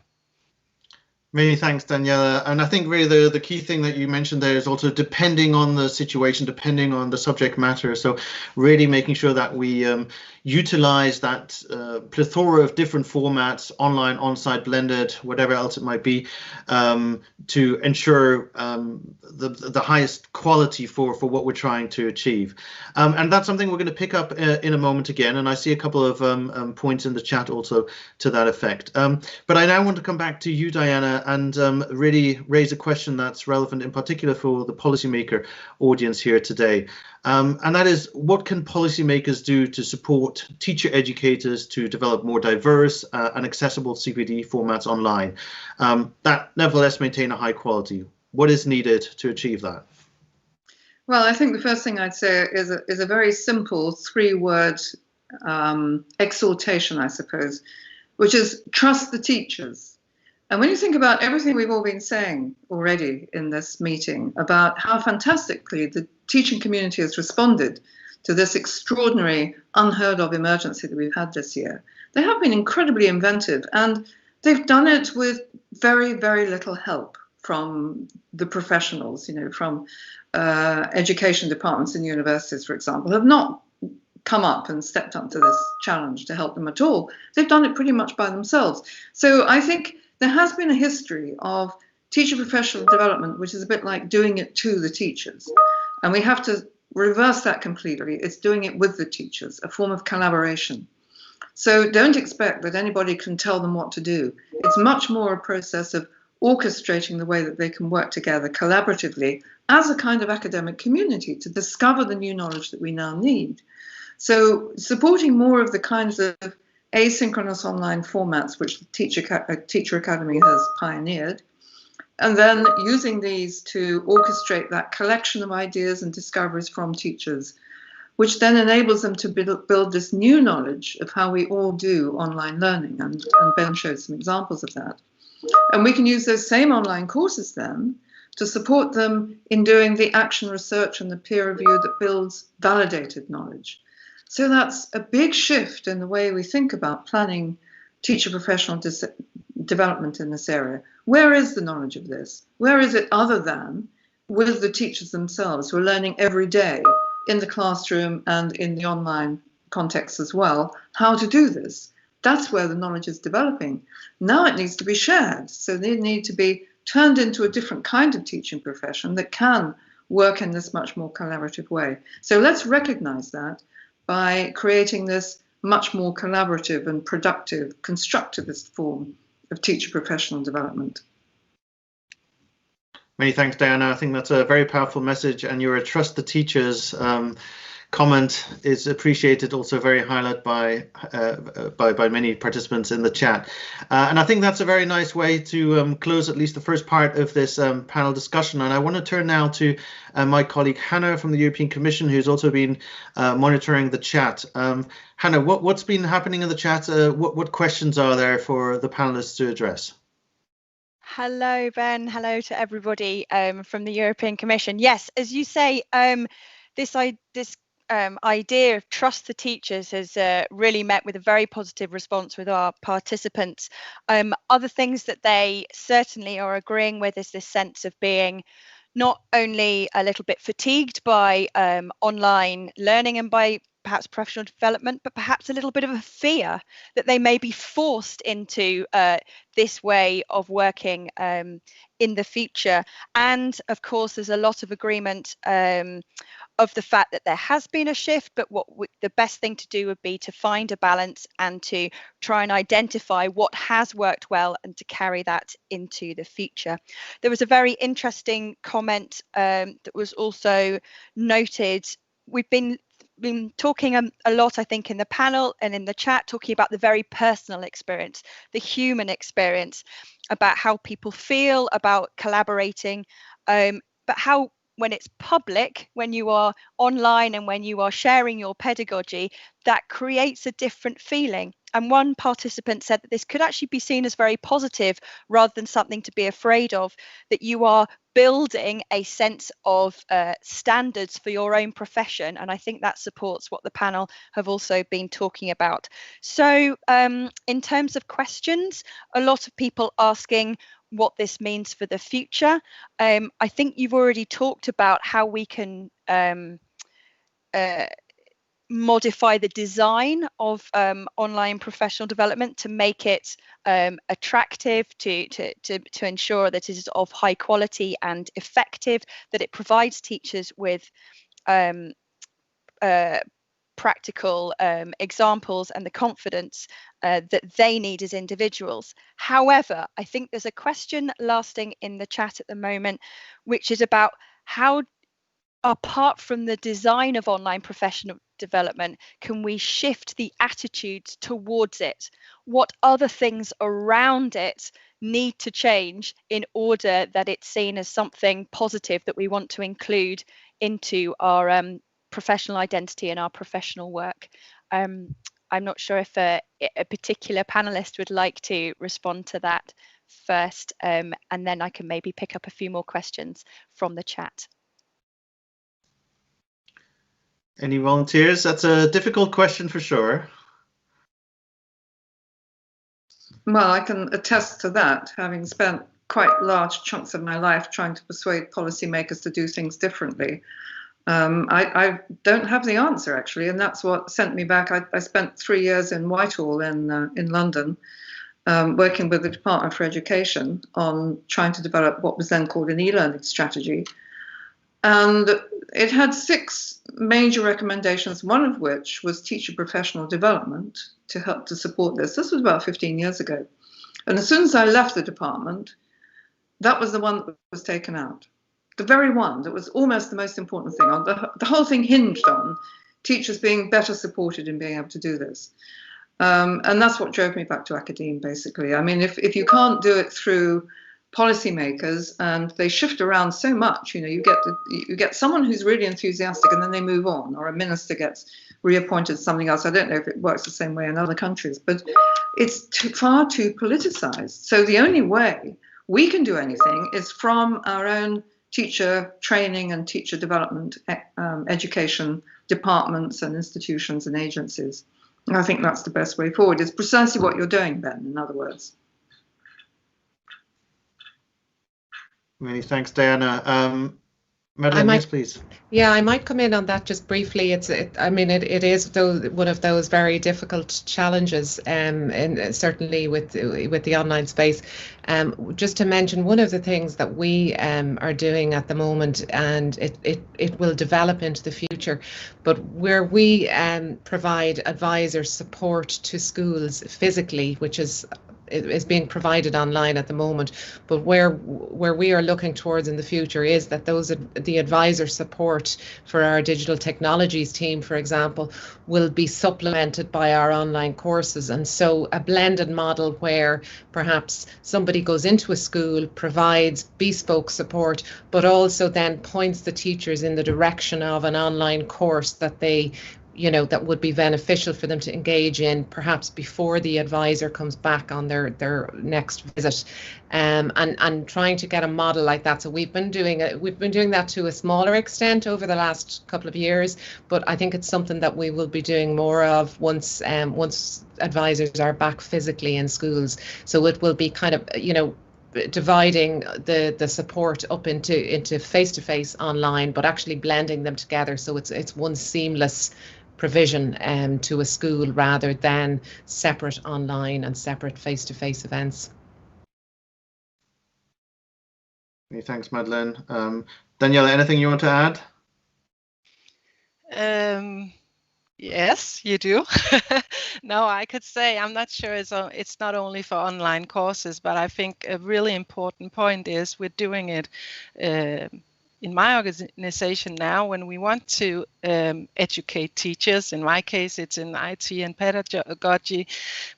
[SPEAKER 1] Many thanks, Daniela. And I think really the key thing that you mentioned there is also depending on the situation, depending on the subject matter. So really making sure that we utilize that plethora of different formats, online, on-site, blended, whatever else it might be, to ensure the highest quality for what we're trying to achieve. And that's something we're going to pick up in a moment again. And I see a couple of points in the chat also to that effect. But I now want to come back to you, Diana, and really raise a question that's relevant in particular for the policymaker audience here today. And that is, what can policymakers do to support teacher educators to develop more diverse and accessible CPD formats online that nevertheless maintain a high quality? What is needed to achieve that?
[SPEAKER 5] Well, I think the first thing I'd say is a very simple 3-word exhortation, I suppose, which is trust the teachers. And when you think about everything we've all been saying already in this meeting about how fantastically the teaching community has responded to this extraordinary, unheard of emergency that we've had this year, they have been incredibly inventive, and they've done it with very, very little help from the professionals, from education departments in universities, for example, have not come up and stepped up to this challenge to help them at all. They've done it pretty much by themselves. So I think there has been a history of teacher professional development, which is a bit like doing it to the teachers. And we have to reverse that completely. It's doing it with the teachers, a form of collaboration. So don't expect that anybody can tell them what to do. It's much more a process of orchestrating the way that they can work together collaboratively as a kind of academic community to discover the new knowledge that we now need. So supporting more of the kinds of asynchronous online formats which the Teacher Academy has pioneered, and then using these to orchestrate that collection of ideas and discoveries from teachers, which then enables them to build this new knowledge of how we all do online learning, and Ben showed some examples of that. And we can use those same online courses then to support them in doing the action research and the peer review that builds validated knowledge. So that's a big shift in the way we think about planning teacher professional development in this area. Where is the knowledge of this? Where is it other than with the teachers themselves who are learning every day in the classroom and in the online context as well, how to do this? That's where the knowledge is developing. Now it needs to be shared. So they need to be turned into a different kind of teaching profession that can work in this much more collaborative way. So let's recognize that by creating this much more collaborative and productive, constructivist form of teacher professional development.
[SPEAKER 1] Many thanks, Diana. I think that's a very powerful message, and your trust the teachers comment is appreciated, also very highlighted by many participants in the chat. And I think that's a very nice way to close at least the first part of this panel discussion. And I want to turn now to my colleague Hannah from the European Commission, who's also been monitoring the chat. Hannah, what's been happening in the chat? What questions are there for the panelists to address?
[SPEAKER 6] Hello, Ben. Hello to everybody from the European Commission. Yes, as you say, this idea of trust the teachers has really met with a very positive response with our participants. Other things that they certainly are agreeing with is this sense of being not only a little bit fatigued by online learning and by perhaps professional development, but perhaps a little bit of a fear that they may be forced into this way of working in the future. And of course, there's a lot of agreement of the fact that there has been a shift, but the best thing to do would be to find a balance and to try and identify what has worked well and to carry that into the future. There was a very interesting comment that was also noted. We've been talking a lot, I think, in the panel and in the chat, talking about the very personal experience, the human experience, about how people feel about collaborating, but how when it's public, when you are online and when you are sharing your pedagogy, that creates a different feeling. And one participant said that this could actually be seen as very positive rather than something to be afraid of, that you are building a sense of standards for your own profession. And I think that supports what the panel have also been talking about. So in terms of questions, a lot of people asking what this means for the future. I think you've already talked about how we can modify the design of online professional development to make it attractive, to ensure that it is of high quality and effective, that it provides teachers with practical examples and the confidence that they need as individuals. However, I think there's a question lasting in the chat at the moment, which is about how, apart from the design of online professional development, can we shift the attitudes towards it? What other things around it need to change in order that it's seen as something positive that we want to include into our professional identity and our professional work? I'm not sure if a particular panelist would like to respond to that first, and then I can maybe pick up a few more questions from the chat.
[SPEAKER 1] Any volunteers? That's a difficult question for sure.
[SPEAKER 5] Well, I can attest to that, having spent quite large chunks of my life trying to persuade policymakers to do things differently. I don't have the answer, actually, and that's what sent me back. I spent 3 years in Whitehall in London, working with the Department for Education on trying to develop what was then called an e-learning strategy. And it had 6 major recommendations, one of which was teacher professional development to help to support this. This was about 15 years ago. And as soon as I left the department, that was the one that was taken out. The very one that was almost the most important thing. The whole thing hinged on teachers being better supported in being able to do this. And that's what drove me back to Academe, basically. I mean, if you can't do it through policymakers, and they shift around so much, you get someone who's really enthusiastic and then they move on, or a minister gets reappointed to something else. I don't know if it works the same way in other countries, but it's far too politicized. So the only way we can do anything is from our own teacher training and teacher development education departments and institutions and agencies. And I think that's the best way forward. It's precisely what you're doing, Ben, in other words.
[SPEAKER 1] Many thanks, Diana. Madeleine, yes, please.
[SPEAKER 3] Yeah, I might come in on that just briefly. It is one of those very difficult challenges, and certainly with the online space. Just to mention one of the things that we are doing at the moment, and it will develop into the future, but where we provide advisor support to schools physically, which is being provided online at the moment, but where we are looking towards in the future is that the advisor support for our digital technologies team, for example, will be supplemented by our online courses. And so a blended model where perhaps somebody goes into a school, provides bespoke support, but also then points the teachers in the direction of an online course that that would be beneficial for them to engage in, perhaps before the advisor comes back on their next visit, and trying to get a model like that. So we've been doing that to a smaller extent over the last couple of years, but I think it's something that we will be doing more of once advisors are back physically in schools. So it will be kind of dividing the support up into face-to-face online, but actually blending them together so it's one seamless provision to a school rather than separate online and separate face-to-face events.
[SPEAKER 1] Many thanks, Madeleine. Daniela, anything you want to add?
[SPEAKER 4] Yes, you do. No, I could say I'm not sure it's not only for online courses, but I think a really important point is we're doing it in my organization now when we want to educate teachers. In my case, it's in IT and pedagogy.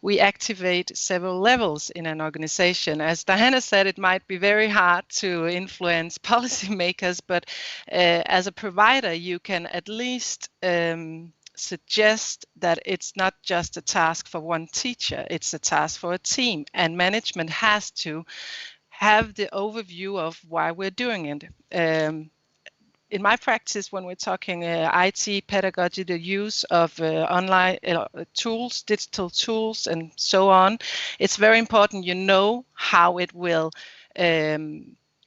[SPEAKER 4] We activate several levels in an organization. As Diana said, it might be very hard to influence policymakers, but as a provider, you can at least suggest that it's not just a task for one teacher, it's a task for a team, and management has to have the overview of why we're doing it. In my practice, when we're talking IT, pedagogy, the use of online tools, digital tools, and so on, it's very important you know how it will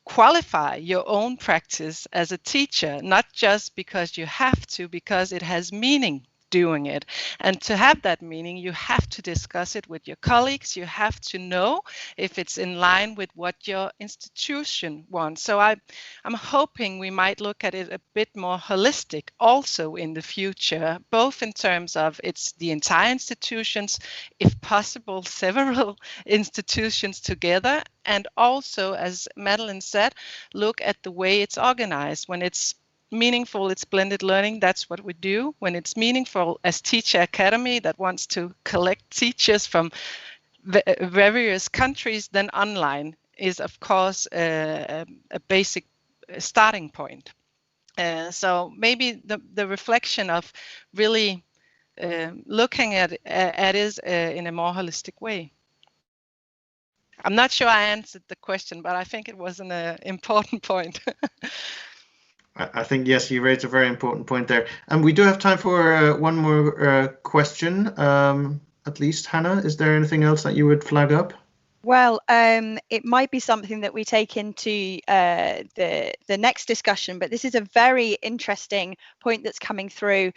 [SPEAKER 4] qualify your own practice as a teacher, not just because you have to, because it has meaning doing it. And to have that meaning, you have to discuss it with your colleagues. You have to know if it's in line with what your institution wants. So I'm hoping we might look at it a bit more holistic also in the future, both in terms of it's the entire institutions, if possible, several institutions together, and also, as Madeline said, look at the way it's organized. When it's meaningful, it's blended learning, that's what we do. When it's meaningful, as Teacher Academy that wants to collect teachers from various countries, then online is of course a basic starting point. So maybe the reflection of really looking at it in a more holistic way. I'm not sure I answered the question, but I think it was an important point.
[SPEAKER 1] I think, yes, you raised a very important point there. And we do have time for one more question, at least. Hannah, is there anything else that you would flag up?
[SPEAKER 6] Well, it might be something that we take into the next discussion, but this is a very interesting point that's coming through.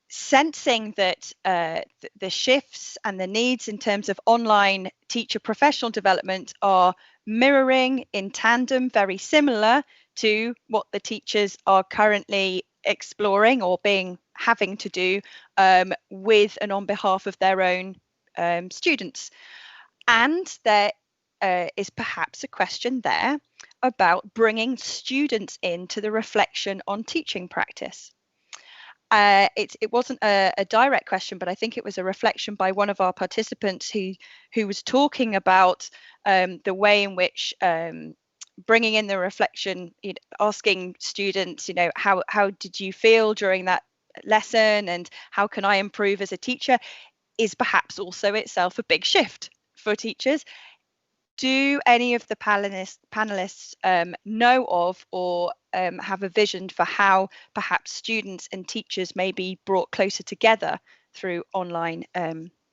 [SPEAKER 6] Sensing that the shifts and the needs in terms of online teacher professional development are mirroring in tandem, very similar to what the teachers are currently exploring or having to do with and on behalf of their own students. And there is perhaps a question there about bringing students into the reflection on teaching practice. It wasn't a direct question, but I think it was a reflection by one of our participants who was talking about the way in which bringing in the reflection, asking students, how did you feel during that lesson and how can I improve as a teacher, is perhaps also itself a big shift for teachers. Do any of the panelists know of or have a vision for how perhaps students and teachers may be brought closer together through online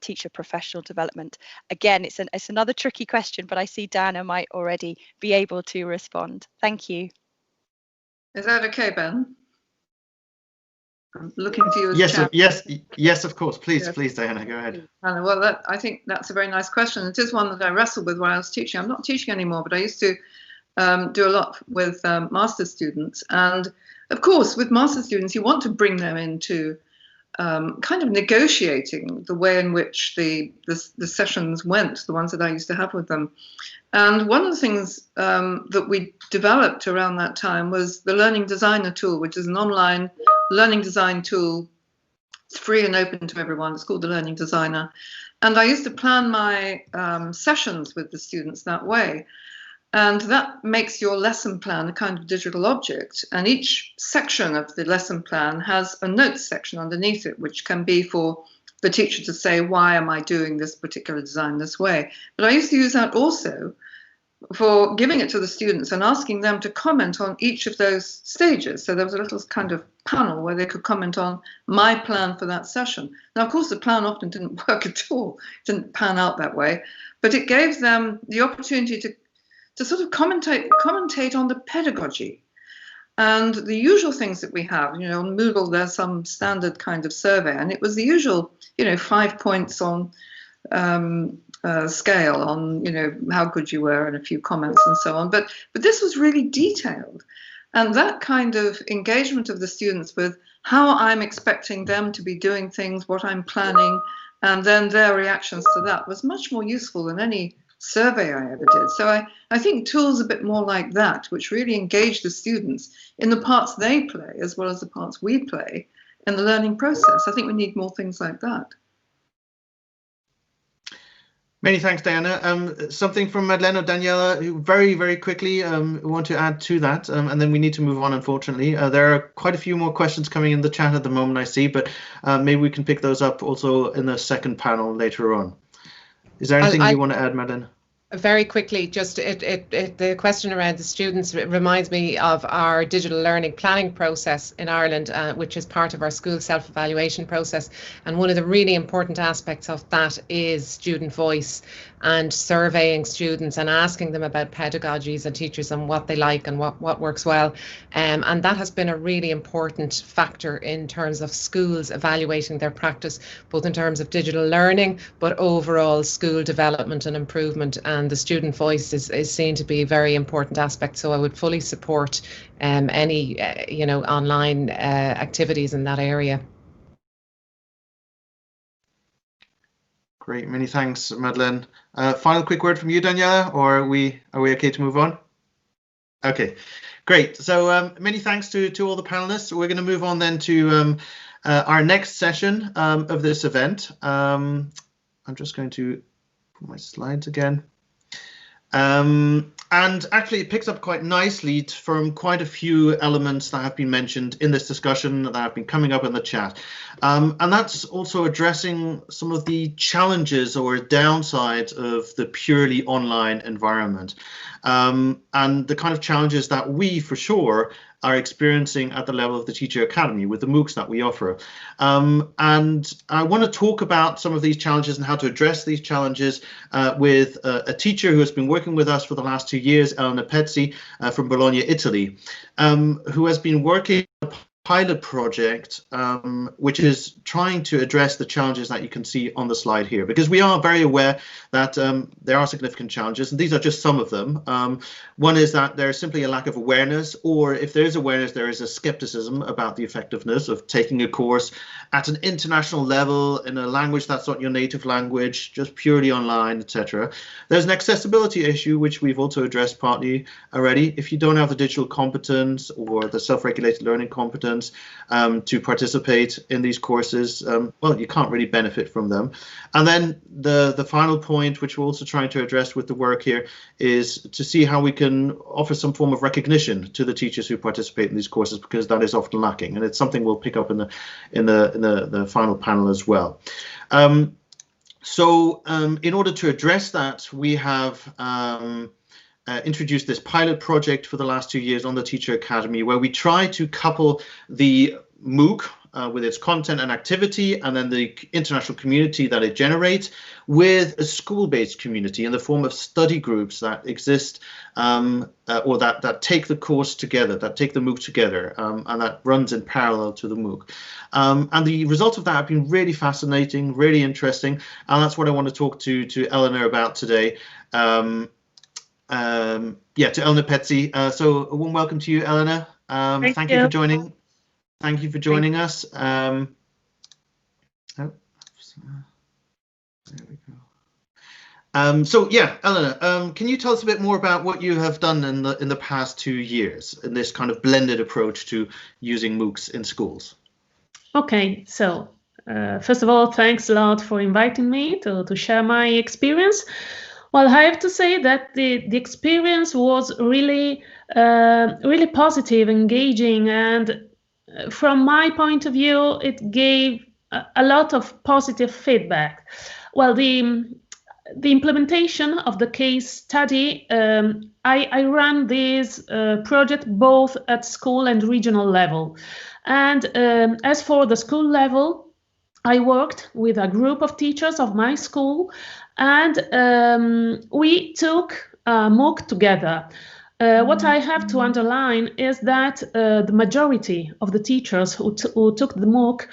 [SPEAKER 6] teacher professional development? Again, it's another tricky question, but I see Dana might already be able to respond. Thank you.
[SPEAKER 5] Is that okay, Ben? I'm looking to you as
[SPEAKER 1] yes, of course. Please, Diana, go ahead.
[SPEAKER 5] Well, I think that's a very nice question. It is one that I wrestled with while I was teaching. I'm not teaching anymore, but I used to do a lot with master's students. And of course, with master's students, you want to bring them into kind of negotiating the way in which the sessions went, the ones that I used to have with them. And one of the things that we developed around that time was the Learning Designer tool, which is an online learning design tool. It's free and open to everyone. It's called the Learning Designer. And I used to plan my sessions with the students that way. And that makes your lesson plan a kind of digital object. And each section of the lesson plan has a notes section underneath it, which can be for the teacher to say, why am I doing this particular design this way? But I used to use that also for giving it to the students and asking them to comment on each of those stages. So there was a little kind of panel where they could comment on my plan for that session. Now, of course, the plan often didn't work at all. It didn't pan out that way. But it gave them the opportunity to sort of commentate on the pedagogy and the usual things that we have. On Moodle, there's some standard kind of survey, and it was the usual, 5 points on scale on, how good you were and a few comments and so on. But this was really detailed. And that kind of engagement of the students with how I'm expecting them to be doing things, what I'm planning, and then their reactions to that was much more useful than any survey I ever did. So I think tools a bit more like that, which really engage the students in the parts they play as well as the parts we play in the learning process. I think we need more things like that.
[SPEAKER 1] Many thanks, Diana. Something from Madeleine or Daniela, who very, very quickly want to add to that, and then we need to move on, unfortunately. There are quite a few more questions coming in the chat at the moment, I see, but maybe we can pick those up also in the second panel later on. Is there anything you want to add, Madeleine?
[SPEAKER 3] Very quickly, just the question around the students reminds me of our digital learning planning process in Ireland, which is part of our school self-evaluation process. And one of the really important aspects of that is student voice and surveying students and asking them about pedagogies and teachers and what they like and what works well. And that has been a really important factor in terms of schools evaluating their practice, both in terms of digital learning, but overall school development and improvement. And the student voice is seen to be a very important aspect. So I would fully support any online activities in that area.
[SPEAKER 1] Great, many thanks, Madeleine. Final quick word from you, Daniela, or are we okay to move on? Okay, great. So many thanks to all the panelists. We're going to move on then to our next session of this event. I'm just going to put my slides again. And actually it picks up quite nicely from quite a few elements that have been mentioned in this discussion that have been coming up in the chat. And that's also addressing some of the challenges or downsides of the purely online environment. And the kind of challenges that we, for sure, are experiencing at the level of the Teacher Academy with the MOOCs that we offer. And I want to talk about some of these challenges and how to address these challenges with a teacher who has been working with us for the last 2 years, Elena Pezzi from Bologna, Italy, who has been working on a pilot project which is trying to address the challenges that you can see on the slide here, because we are very aware that there are significant challenges, and these are just some of them. One is that there is simply a lack of awareness, or if there is awareness, there is a skepticism about the effectiveness of taking a course at an international level in a language that's not your native language, just purely online, etc. There's an accessibility issue, which we've also addressed partly already. If you don't have the digital competence or the self-regulated learning competence to participate in these courses, well, you can't really benefit from them. And then the final point, which we're also trying to address with the work here, is to see how we can offer some form of recognition to the teachers who participate in these courses, because that is often lacking, and it's something we'll pick up in the final panel as well. So in order to address that, we have introduced this pilot project for the last 2 years on the Teacher Academy, where we try to couple the MOOC with its content and activity, and then the international community that it generates, with a school-based community in the form of study groups that exist or that take the course together, that take the MOOC together, and that runs in parallel to the MOOC. And the results of that have been really fascinating, really interesting, and that's what I want to talk to Eleanor about today. Yeah, to Elena Pezzi. So a warm welcome to you, Elena. Thank you for joining. Thank you for joining us. There we go. So yeah, Elena, can you tell us a bit more about what you have done in the past 2 years in this kind of blended approach to using MOOCs in schools?
[SPEAKER 7] Okay, so first of all, thanks a lot for inviting me to share my experience. Well, I have to say that the experience was really positive, engaging, and from my point of view, it gave a lot of positive feedback. Well, the implementation of the case study, I ran this project both at school and regional level. And as for the school level, I worked with a group of teachers of my school, and we took a MOOC together. What I have to underline is that the majority of the teachers who took the MOOC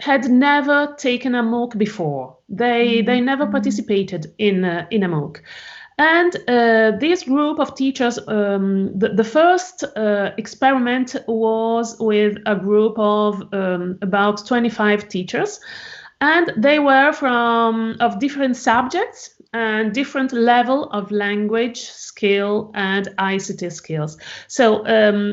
[SPEAKER 7] had never taken a MOOC before. They never participated in a MOOC. And this group of teachers, the first experiment was with a group of about 25 teachers, and they were of different subjects and different level of language skill and ICT skills. So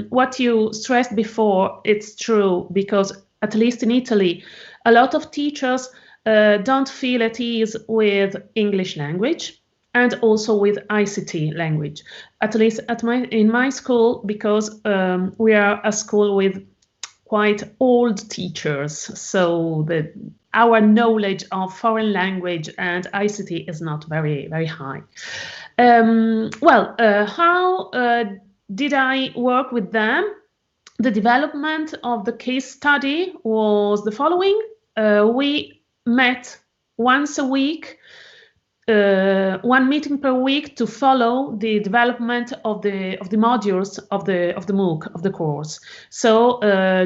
[SPEAKER 7] what you stressed before, it's true, because at least in Italy, a lot of teachers don't feel at ease with English language and also with ICT language. At least in my school, because we are a school with quite old teachers, so our knowledge of foreign language and ICT is not very, very high. How did I work with them? The development of the case study was the following. We met once a week, one meeting per week, to follow the development of the modules of the MOOC, of the course. So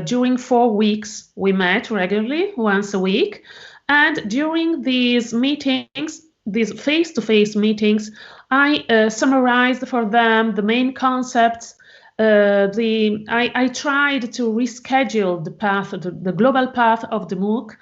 [SPEAKER 7] during 4 weeks we met regularly once a week, and during these meetings, these face-to-face meetings, I summarized for them the main concepts. I tried to reschedule the path, the global path of the MOOC.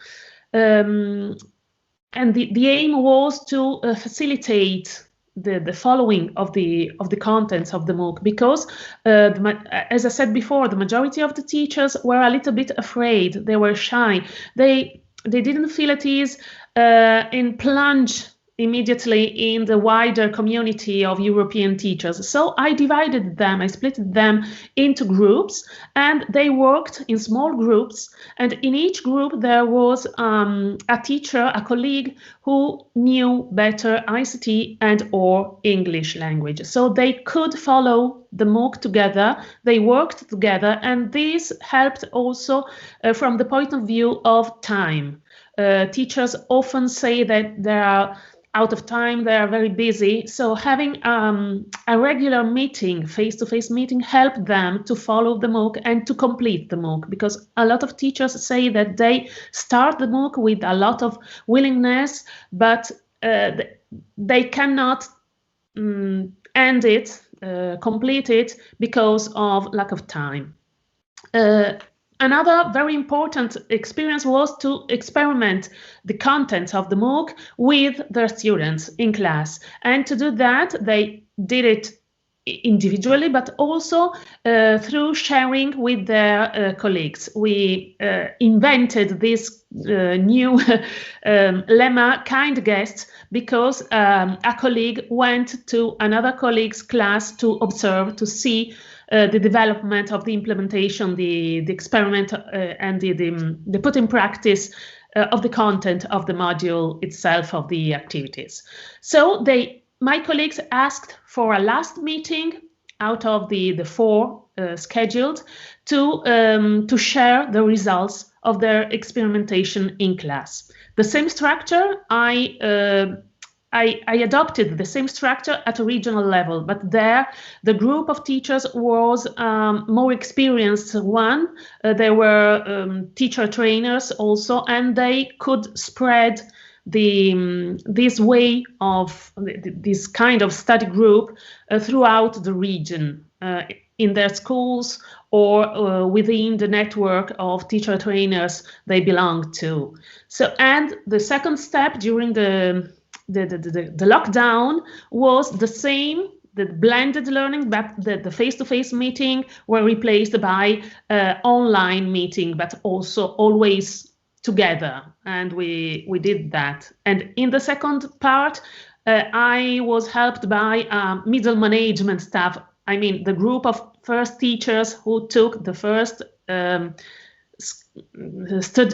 [SPEAKER 7] And the aim was to facilitate the following of the contents of the MOOC, because as I said before, the majority of the teachers were a little bit afraid. They were shy. They didn't feel at ease in plunge immediately in the wider community of European teachers. So I divided them, I split them into groups, and they worked in small groups, and in each group there was a teacher, a colleague who knew better ICT and or English language. So they could follow the MOOC together, they worked together, and this helped also from the point of view of time. Teachers often say that they are out of time, they are very busy. So having a regular meeting, face-to-face meeting, helped them to follow the MOOC and to complete the MOOC, because a lot of teachers say that they start the MOOC with a lot of willingness, but they cannot end it, complete it, because of lack of time. Another very important experience was to experiment the contents of the MOOC with their students in class. And to do that, they did it individually, but also through sharing with their colleagues. We invented this new lemma, kind guests, because a colleague went to another colleague's class to observe, to see the development of the implementation, the experiment, and the put in practice of the content of the module itself, of the activities. So my colleagues asked for a last meeting out of the 4 scheduled to share the results of their experimentation in class. The same structure, I adopted the same structure at a regional level, but there the group of teachers was more experienced one. There were teacher trainers also, and they could spread this way of this kind of study group throughout the region, in their schools or within the network of teacher trainers they belong to. So, and the second step during the lockdown was the same, the blended learning, but the face-to-face meeting were replaced by online meeting, but also always together, and we did that. And in the second part, I was helped by middle management staff. I mean, the group of first teachers who took the first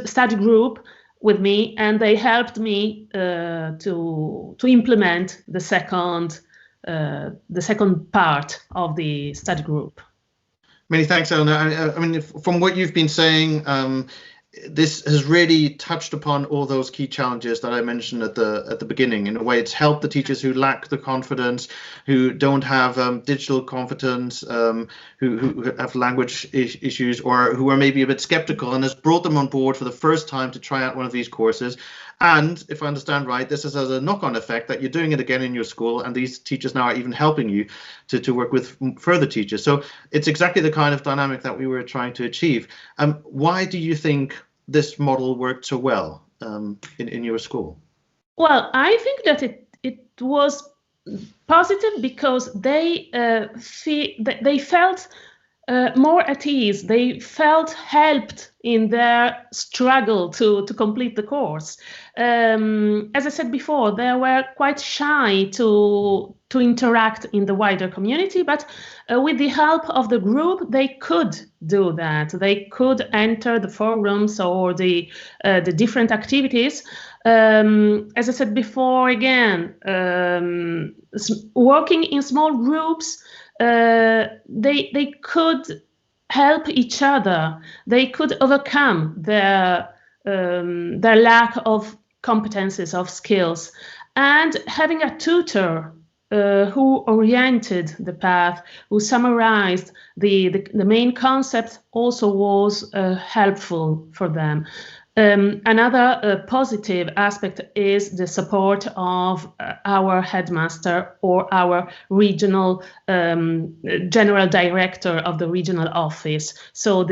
[SPEAKER 7] study group with me, and they helped me to implement the second part of the study group.
[SPEAKER 1] Many thanks, Eleanor. I mean, from what you've been saying, this has really touched upon all those key challenges that I mentioned at the beginning. In a way, it's helped the teachers who lack the confidence, who don't have digital competence, who have language issues, or who are maybe a bit skeptical, and has brought them on board for the first time to try out one of these courses. And if I understand right, this has a knock-on effect that you're doing it again in your school, and these teachers now are even helping you to work with further teachers. So it's exactly the kind of dynamic that we were trying to achieve. Why do you think this model worked so well in your school?
[SPEAKER 7] Well, I think that it was positive because they felt more at ease. They felt helped in their struggle to complete the course. As I said before, they were quite shy to interact in the wider community, but with the help of the group, they could do that. They could enter the forums or the different activities. As I said before, again, working in small groups, they could help each other. They could overcome their lack of competences, of skills, and having a tutor who oriented the path, who summarized the main concepts, also was helpful for them. Another positive aspect is the support of our headmaster or our regional general director of the regional office. So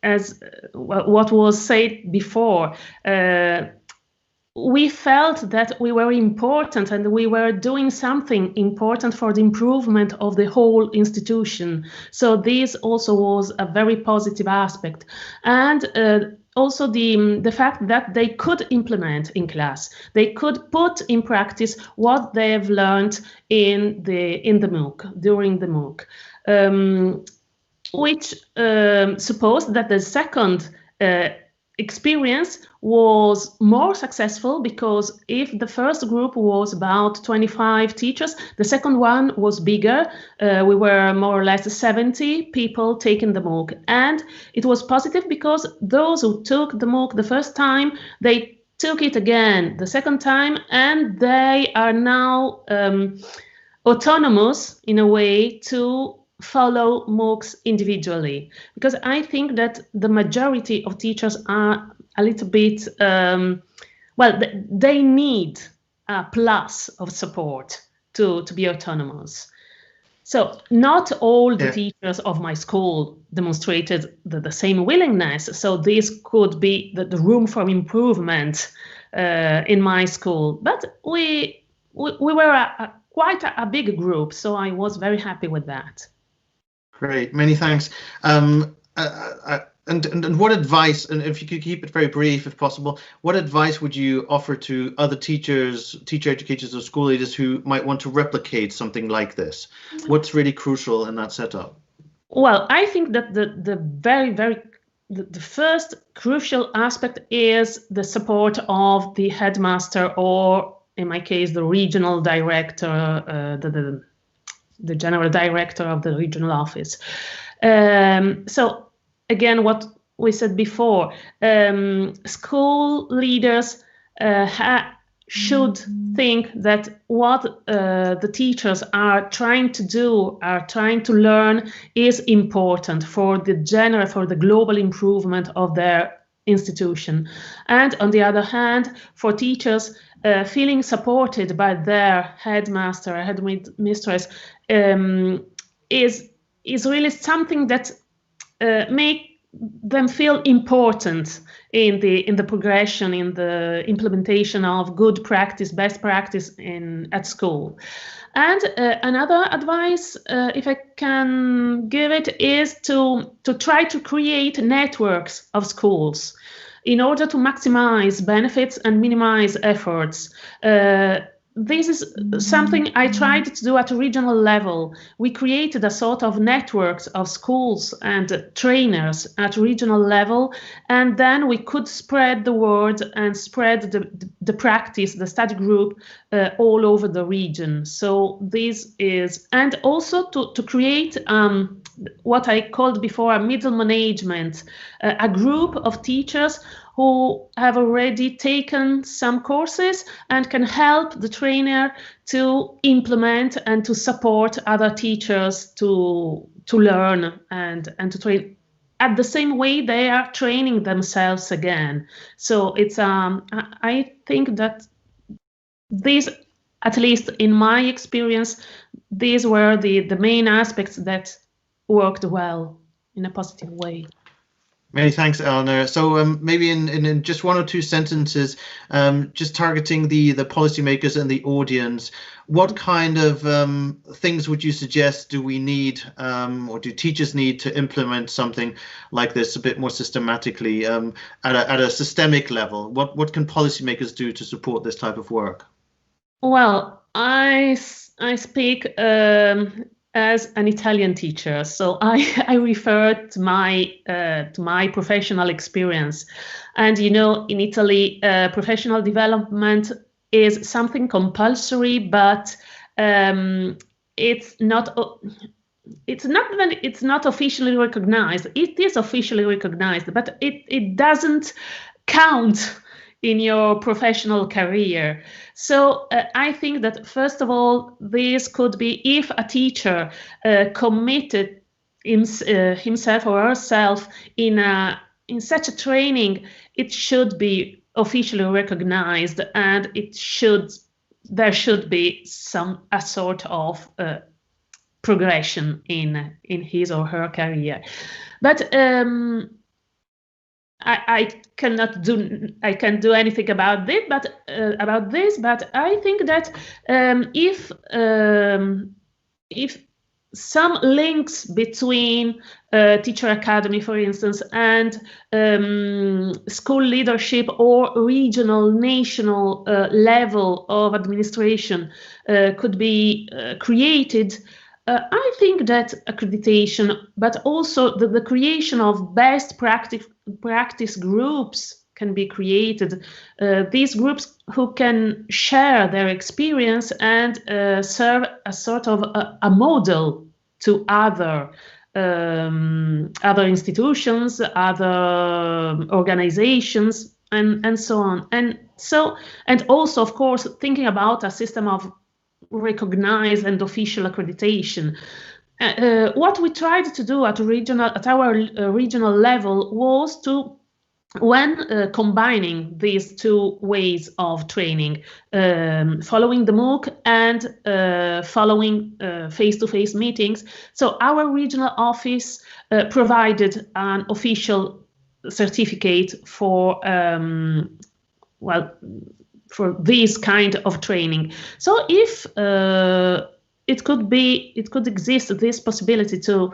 [SPEAKER 7] as what was said before, we felt that we were important and we were doing something important for the improvement of the whole institution. So this also was a very positive aspect. And also the fact that they could implement in class, they could put in practice what they have learned in the MOOC, during the MOOC, which supposed that the second experience was more successful, because if the first group was about 25 teachers, the second one was bigger. We were more or less 70 people taking the MOOC, and it was positive because those who took the MOOC the first time, they took it again the second time, and they are now autonomous in a way to follow MOOCs individually, because I think that the majority of teachers are a little bit, well, they need a plus of support to be autonomous. So not all the teachers of my school demonstrated the same willingness. So this could be the room for improvement in my school. But we were quite a big group, so I was very happy with that.
[SPEAKER 1] Great, many thanks. And what advice, and if you could keep it very brief if possible, what advice would you offer to other teachers, teacher educators or school leaders who might want to replicate something like this? What's really crucial in that setup?
[SPEAKER 7] Well, I think that the first crucial aspect is the support of the headmaster, or in my case, the regional director, the general director of the regional office. So again, what we said before, school leaders should think that what the teachers are trying to do, are trying to learn, is important for the general, for the global improvement of their institution. And on the other hand, for teachers, feeling supported by their headmaster, headmistress, is really something that make them feel important in the progression, in the implementation of good practice, best practice at school. And another advice, if I can give it, is to try to create networks of schools in order to maximize benefits and minimize efforts. This is something I tried to do at a regional level. We created a sort of networks of schools and trainers at regional level, and then we could spread the word and spread the practice, the study group, all over the region. So this is, and also to create what I called before a middle management, a group of teachers who have already taken some courses and can help the trainer to implement and to support other teachers to learn and to train. At the same way, they are training themselves again. So it's I think that these, at least in my experience, these were the main aspects that worked well in a positive way.
[SPEAKER 1] Many thanks, Eleanor. So maybe in just one or two sentences, just targeting the policymakers and the audience, what kind of things would you suggest do we need or do teachers need to implement something like this a bit more systematically at a systemic level? What can policymakers do to support this type of work?
[SPEAKER 7] Well, I speak as an Italian teacher, so I refer to my professional experience. And you know, in Italy, professional development is something compulsory, but it's not officially recognized. It is officially recognized, but it doesn't count in your professional career. So I think that first of all, this could be if a teacher committed himself or herself in such a training, it should be officially recognized, and there should be a sort of progression in his or her career. But I can't do anything about this, but I think that if some links between Teacher Academy, for instance, and school leadership or regional, national level of administration could be created, I think that accreditation, but also the creation of best practice groups can be created. These groups who can share their experience and serve as sort of a model to other institutions, other organizations, and so on. And also, of course, thinking about a system of recognized and official accreditation. What we tried to do at our regional level was to, when combining these two ways of training, following the MOOC and following face-to-face meetings. So our regional office provided an official certificate for for this kind of training. So if it could exist this possibility to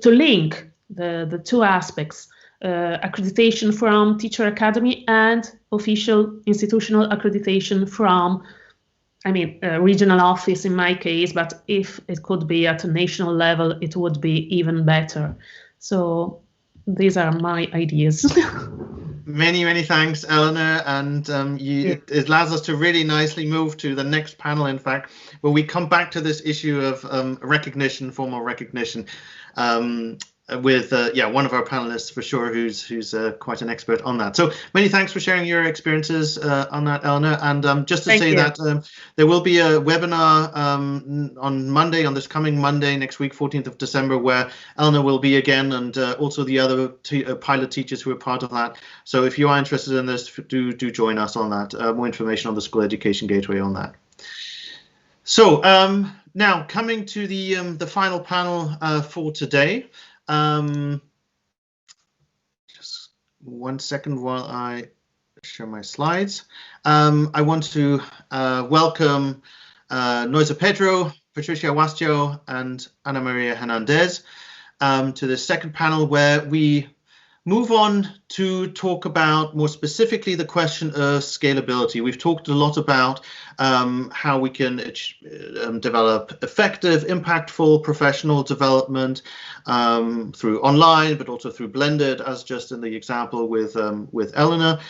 [SPEAKER 7] link the two aspects, accreditation from Teacher Academy and official institutional accreditation from, regional office in my case, but if it could be at a national level, it would be even better. So these are my ideas.
[SPEAKER 1] Many thanks, Eleanor, and it allows us to really nicely move to the next panel, in fact, where we come back to this issue of recognition, formal recognition, with one of our panelists for sure, who's quite an expert on that. So many thanks for sharing your experiences on that, Eleanor. And just to say that there will be a webinar on this coming Monday next week, 14th of December, where Eleanor will be again, and also the other pilot teachers who are part of that. So if you are interested in this, do join us on that. More information on the School Education Gateway on that. So now coming to the final panel for today. Just 1 second while I share my slides. I want to welcome Noisa Pedro, Patricia Wastio, and Ana Maria Hernandez to the second panel, where we move on to talk about more specifically the question of scalability. We've talked a lot about how we can develop effective, impactful professional development through online, but also through blended, as just in the example with Eleanor.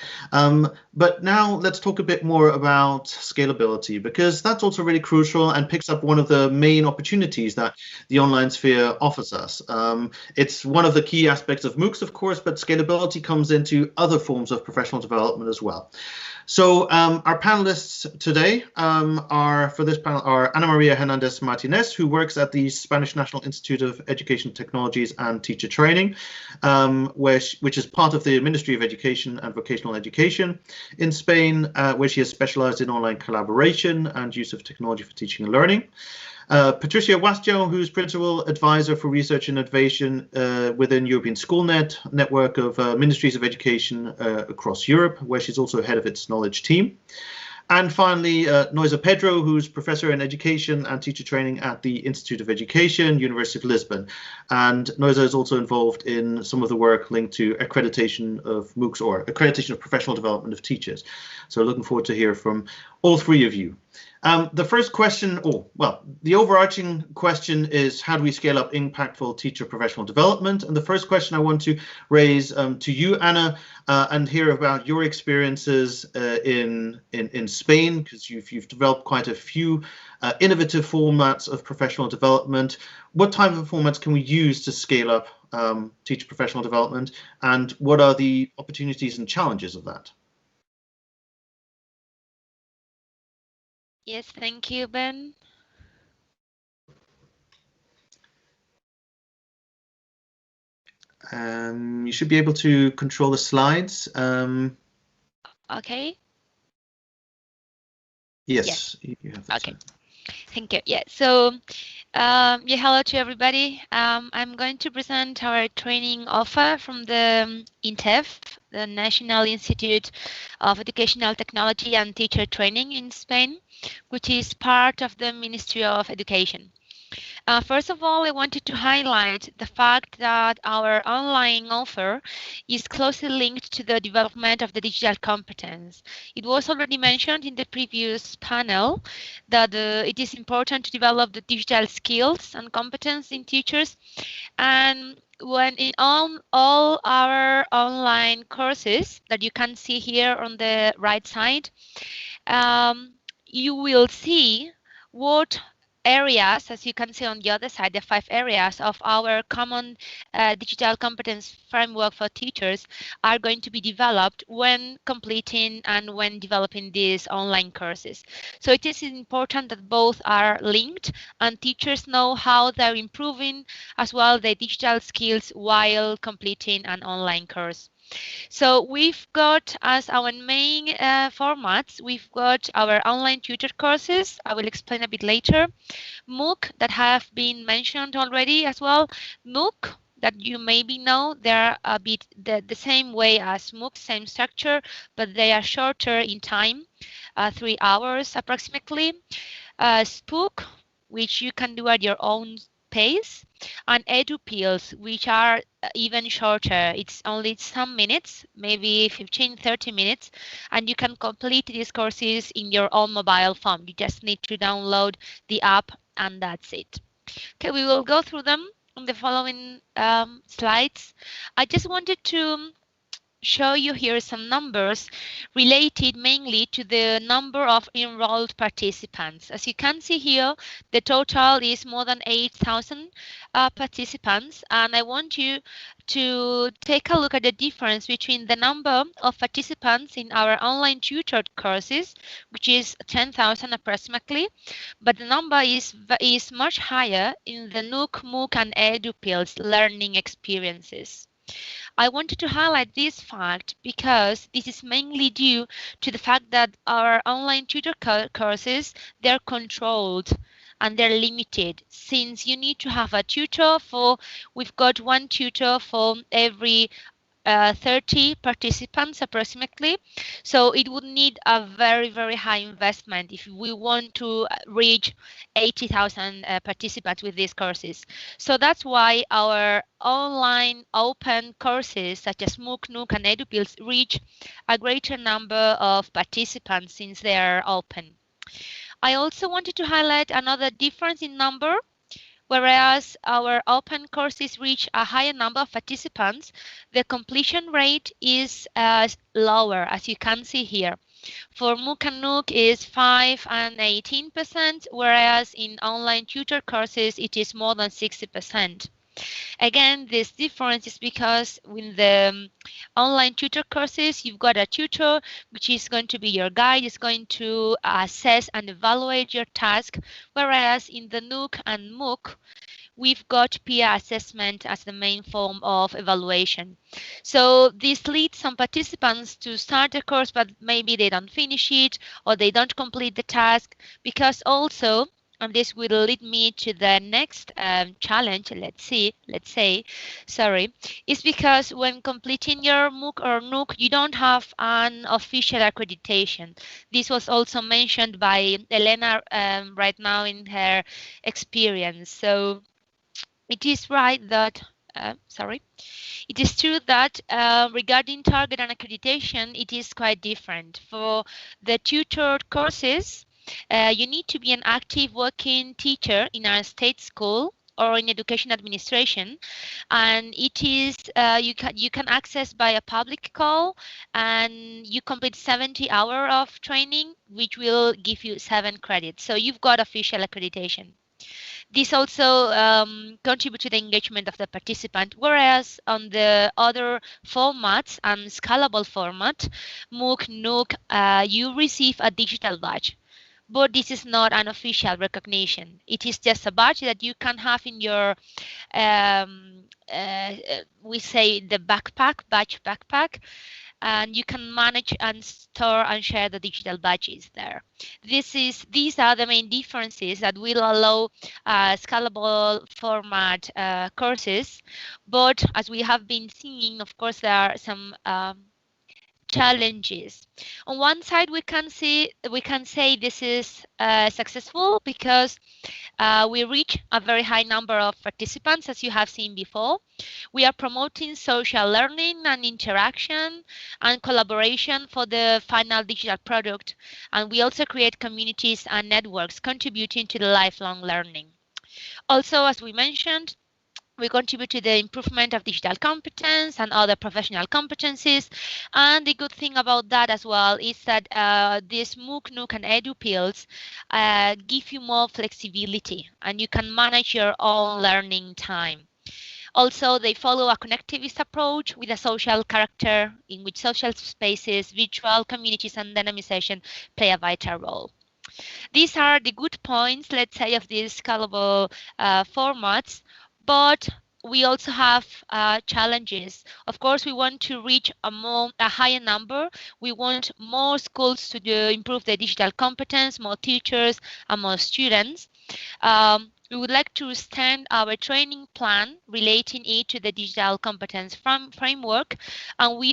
[SPEAKER 1] But now let's talk a bit more about scalability, because that's also really crucial and picks up one of the main opportunities that the online sphere offers us. It's one of the key aspects of MOOCs, of course, but scalability comes into other forms of professional development as well. So our panelists today for this panel are Ana Maria Hernandez Martinez, who works at the Spanish National Institute of Education Technologies and Teacher Training, which is part of the Ministry of Education and Vocational Education in Spain, where she has specialized in online collaboration and use of technology for teaching and learning. Patricia Wastjo, who's Principal Advisor for Research and Innovation within European SchoolNet network of ministries of education across Europe, where she's also head of its knowledge team. And finally, Noisa Pedro, who's Professor in Education and Teacher Training at the Institute of Education, University of Lisbon. And Noisa is also involved in some of the work linked to accreditation of MOOCs, or accreditation of professional development of teachers. So looking forward to hear from all three of you. The first question, the overarching question is, how do we scale up impactful teacher professional development? And the first question I want to raise to you, Anna, and hear about your experiences in Spain, because you've developed quite a few innovative formats of professional development. What type of formats can we use to scale up teacher professional development, and what are the opportunities and challenges of that?
[SPEAKER 8] Yes, thank you, Ben.
[SPEAKER 1] You should be able to control the slides.
[SPEAKER 8] Okay.
[SPEAKER 1] Yes. You have the
[SPEAKER 8] okay.
[SPEAKER 1] time.
[SPEAKER 8] Thank you. Yeah. So, hello to everybody. I'm going to present our training offer from the INTEF, the National Institute of Educational Technology and Teacher Training in Spain, which is part of the Ministry of Education. First of all, I wanted to highlight the fact that our online offer is closely linked to the development of the digital competence. It was already mentioned in the previous panel that it is important to develop the digital skills and competence in teachers. And when in all our online courses that you can see here on the right side, you will see what areas, as you can see on the other side, the 5 areas of our common digital competence framework for teachers are going to be developed when completing and when developing these online courses. So it is important that both are linked and teachers know how they're improving as well their digital skills while completing an online course. So we've got as our main formats, we've got our online tutor courses. I will explain a bit later. MOOC that have been mentioned already as well. MOOC that you maybe know, they're a bit the same way as MOOC, same structure, but they are shorter in time, 3 hours approximately. Spook, which you can do at your own pace, and EduPills, which are even shorter. It's only some minutes, maybe 15-30 minutes, and you can complete these courses in your own mobile phone. You just need to download the app and that's it. Okay, we will go through them on the following slides. I just wanted to show you here some numbers related mainly to the number of enrolled participants. As you can see here, the total is more than 8,000 participants, and I want you to take a look at the difference between the number of participants in our online tutored courses, which is 10,000 approximately, but the number is much higher in the NOOC, MOOC, and EduPills learning experiences. I wanted to highlight this fact because this is mainly due to the fact that our online tutor courses, they're controlled and they're limited, since you need to have a tutor we've got one tutor for every 30 participants approximately. So it would need a very, very high investment if we want to reach 80,000 participants with these courses. So that's why our online open courses such as MOOC, NOOC, and EduPills reach a greater number of participants since they are open. I also wanted to highlight another difference in number. Whereas our open courses reach a higher number of participants, the completion rate is lower, as you can see here. For MOOC and NOOC is 5 and 18%, whereas in online tutor courses it is more than 60%. Again, this difference is because with the online tutor courses, you've got a tutor which is going to be your guide, is going to assess and evaluate your task, whereas in the NOOC and MOOC, we've got peer assessment as the main form of evaluation. So this leads some participants to start a course, but maybe they don't finish it or they don't complete the task, because also, and this will lead me to the next challenge, let's say, is because when completing your MOOC or NOOC, you don't have an official accreditation. This was also mentioned by Elena right now in her experience. So it is right that, it is true that regarding target and accreditation, it is quite different. For the tutored courses, you need to be an active working teacher in a state school or in education administration, and it is you can access by a public call, and you complete 70 hours of training, which will give you 7 credits. So you've got official accreditation. This also contributes to the engagement of the participant, whereas on the other formats and scalable format, MOOC, NOOC, you receive a digital badge. But this is not an official recognition. It is just a badge that you can have in your, we say the badge backpack, and you can manage and store and share the digital badges there. These are the main differences that will allow scalable format courses. But as we have been seeing, of course, there are some challenges. On one side, we can say this is successful because we reach a very high number of participants, as you have seen before. We are promoting social learning and interaction and collaboration for the final digital product, and we also create communities and networks contributing to the lifelong learning. Also, as we mentioned, we contribute to the improvement of digital competence and other professional competencies. And the good thing about that as well is that these MOOC, NOOC, and EduPills give you more flexibility, and you can manage your own learning time. Also, they follow a connectivist approach with a social character in which social spaces, virtual communities, and dynamization play a vital role. These are the good points, let's say, of these scalable formats. But we also have challenges. Of course, we want to reach a higher number. We want more schools to improve their digital competence, more teachers, and more students. We would like to extend our training plan relating it to the digital competence framework, and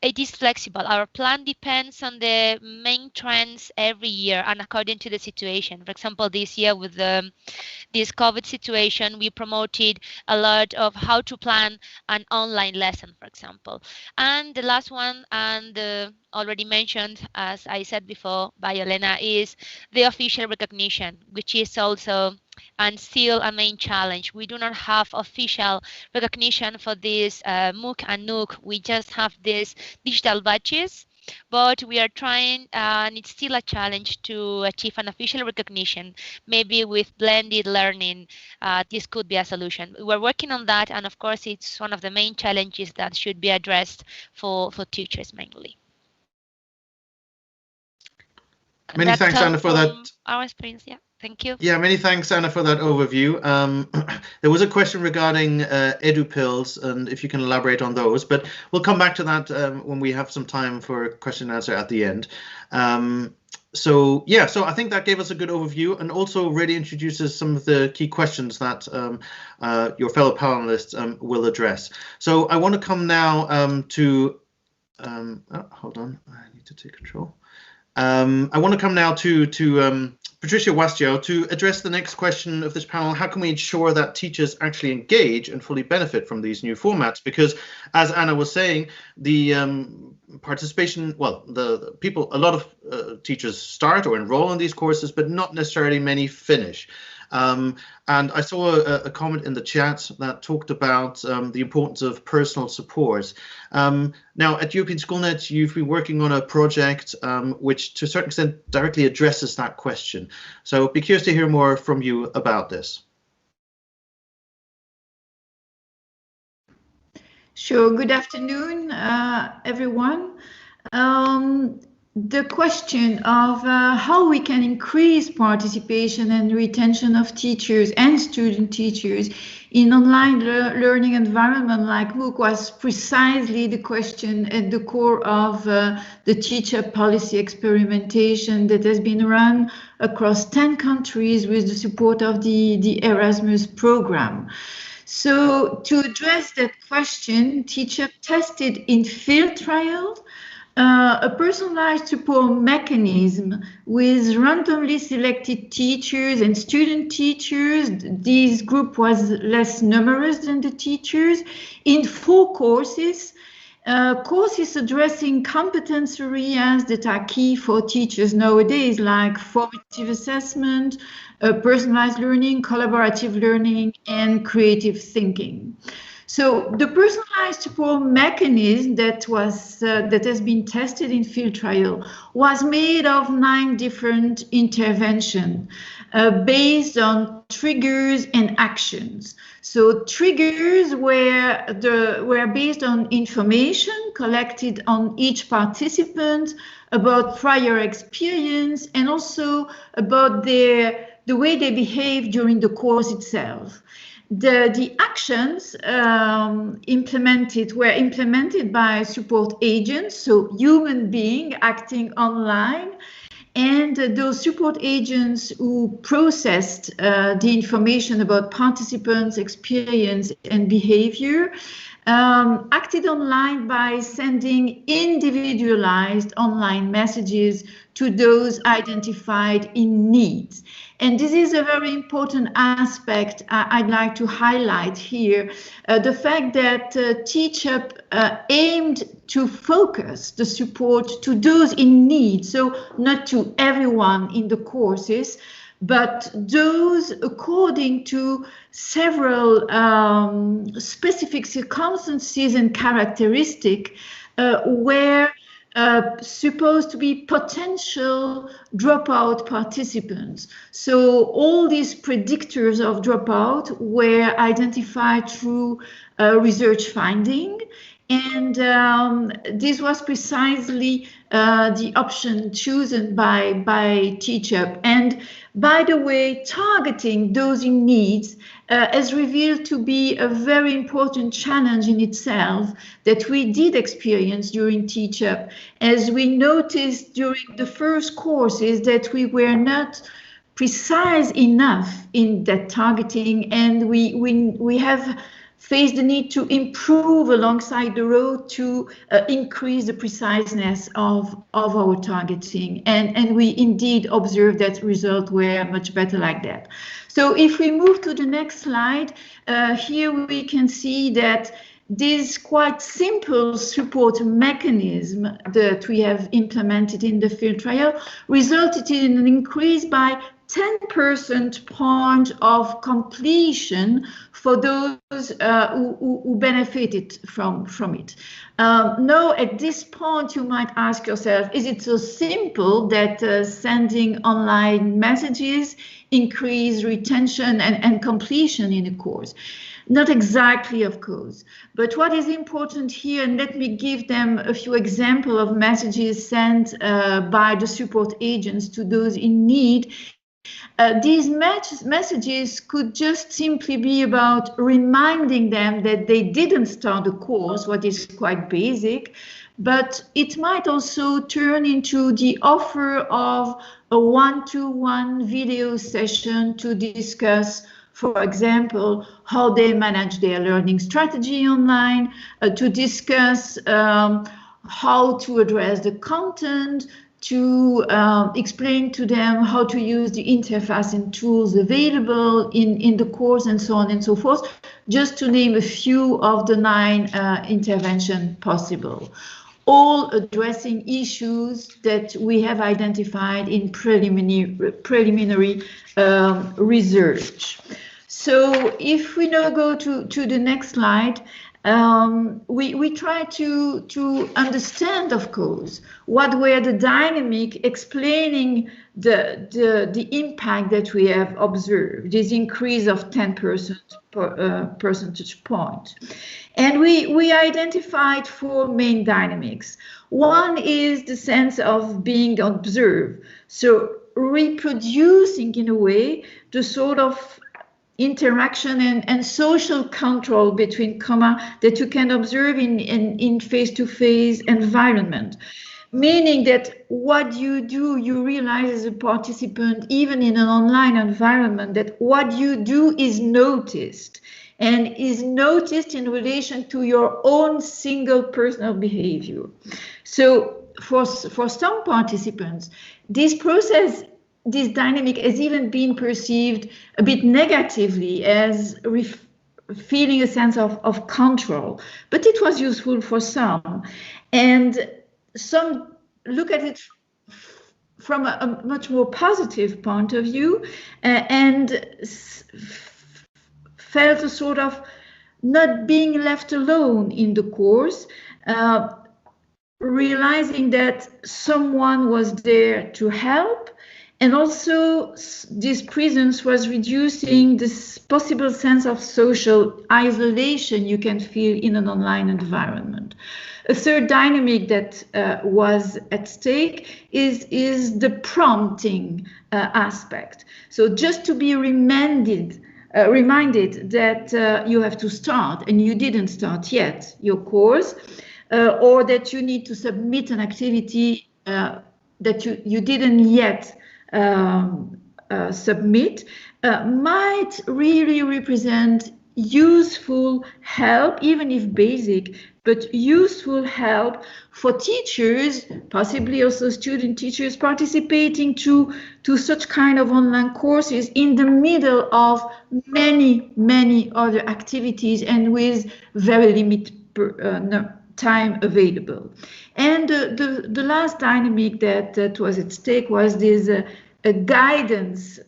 [SPEAKER 8] it is flexible. Our plan depends on the main trends every year and according to the situation. For example, this year with this COVID situation, we promoted a lot of how to plan an online lesson, for example. And the last one, and already mentioned, as I said before by Elena, is the official recognition, which is also and still a main challenge. We do not have official recognition for this MOOC and NOOC. We just have these digital badges, but we are trying, and it's still a challenge to achieve an official recognition. Maybe with blended learning, this could be a solution. We're working on that, and of course, it's one of the main challenges that should be addressed for teachers mainly.
[SPEAKER 1] Many thanks, Anna, for that.
[SPEAKER 8] Our experience, yeah. Thank you.
[SPEAKER 1] Yeah, many thanks, Anna, for that overview. There was a question regarding EduPills, and if you can elaborate on those, but we'll come back to that when we have some time for question and answer at the end. So yeah, so I think that gave us a good overview and also really introduces some of the key questions that your fellow panelists will address. So I want to come now to, hold on, I need to take control. I want to come now to Patricia Wastio to address the next question of this panel. How can we ensure that teachers actually engage and fully benefit from these new formats? Because as Anna was saying, the participation, well, the people, a lot of teachers start or enroll in these courses, but not necessarily many finish. And I saw a comment in the chat that talked about the importance of personal support. Now, at European SchoolNet, you've been working on a project which, to a certain extent, directly addresses that question. So I'd be curious to hear more from you about this.
[SPEAKER 9] Sure. Good afternoon, everyone. The question of how we can increase participation and retention of teachers and student teachers in online learning environment like MOOC was precisely the question at the core of the teacher policy experimentation that has been run across 10 countries with the support of the Erasmus program. So to address that question, teacher tested in field trial a personalized support mechanism with randomly selected teachers and student teachers. This group was less numerous than the teachers in 4 courses. Courses addressing competence areas that are key for teachers nowadays, like formative assessment, personalized learning, collaborative learning, and creative thinking. So the personalized support mechanism that has been tested in field trial was made of 9 different interventions based on triggers and actions. So triggers were based on information collected on each participant about prior experience and also about the way they behave during the course itself. The actions were implemented by support agents, so human beings acting online, and those support agents who processed the information about participants' experience and behavior acted online by sending individualized online messages to those identified in need. And this is a very important aspect I'd like to highlight here, the fact that TeachUp aimed to focus the support to those in need, so not to everyone in the courses, but those according to several specific circumstances and characteristics where supposed to be potential dropout participants. So all these predictors of dropout were identified through research finding, and this was precisely the option chosen by TeachUp. And by the way, targeting those in needs has revealed to be a very important challenge in itself that we did experience during TeachUp, as we noticed during the first courses that we were not precise enough in that targeting, and we have faced the need to improve alongside the road to increase the preciseness of our targeting. And we indeed observed that results were much better like that. So if we move to the next slide, here we can see that this quite simple support mechanism that we have implemented in the field trial resulted in an increase by 10 percentage point of completion for those who benefited from it. Now, at this point, you might ask yourself, is it so simple that sending online messages increase retention and completion in a course? Not exactly, of course, but what is important here, and let me give them a few examples of messages sent by the support agents to those in need. These messages could just simply be about reminding them that they didn't start the course, what is quite basic, but it might also turn into the offer of a one-to-one video session to discuss, for example, how they manage their learning strategy online, to discuss how to address the content, to explain to them how to use the interface and tools available in the course, and so on and so forth, just to name a few of the 9 interventions possible, all addressing issues that we have identified in preliminary research. So if we now go to the next slide, we try to understand, of course, what were the dynamic explaining the impact that we have observed, this increase of 10% percentage point. And we identified 4 main dynamics. One is the sense of being observed, so reproducing in a way the sort of interaction and social control between that you can observe in face-to-face environment, meaning that what you do, you realize as a participant, even in an online environment, that what you do is noticed, and is noticed in relation to your own single personal behavior. So for some participants, this process, this dynamic has even been perceived a bit negatively as feeling a sense of control, but it was useful for some. And some look at it from a much more positive point of view, and felt a sort of not being left alone in the course, realizing that someone was there to help. And also this presence was reducing this possible sense of social isolation you can feel in an online environment. A third dynamic that was at stake is the prompting aspect. So just to be reminded that you have to start and you didn't start yet your course, or that you need to submit an activity that you didn't yet submit, might really represent useful help, even if basic, but useful help for teachers, possibly also student teachers, participating to such kind of online courses in the middle of many other activities and with very limited time available. And the last dynamic that was at stake was this guidance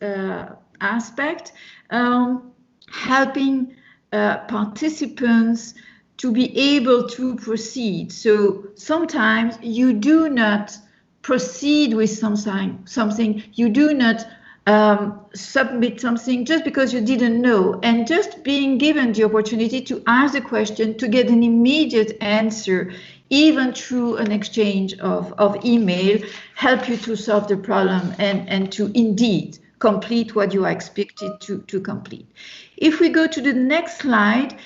[SPEAKER 9] aspect, helping participants to be able to proceed. So sometimes you do not proceed with something, you do not submit something just because you didn't know, and just being given the opportunity to ask the question, to get an immediate answer, even through an exchange of email, help you to solve the problem and to indeed complete what you are expected to complete. If we go to the next slide,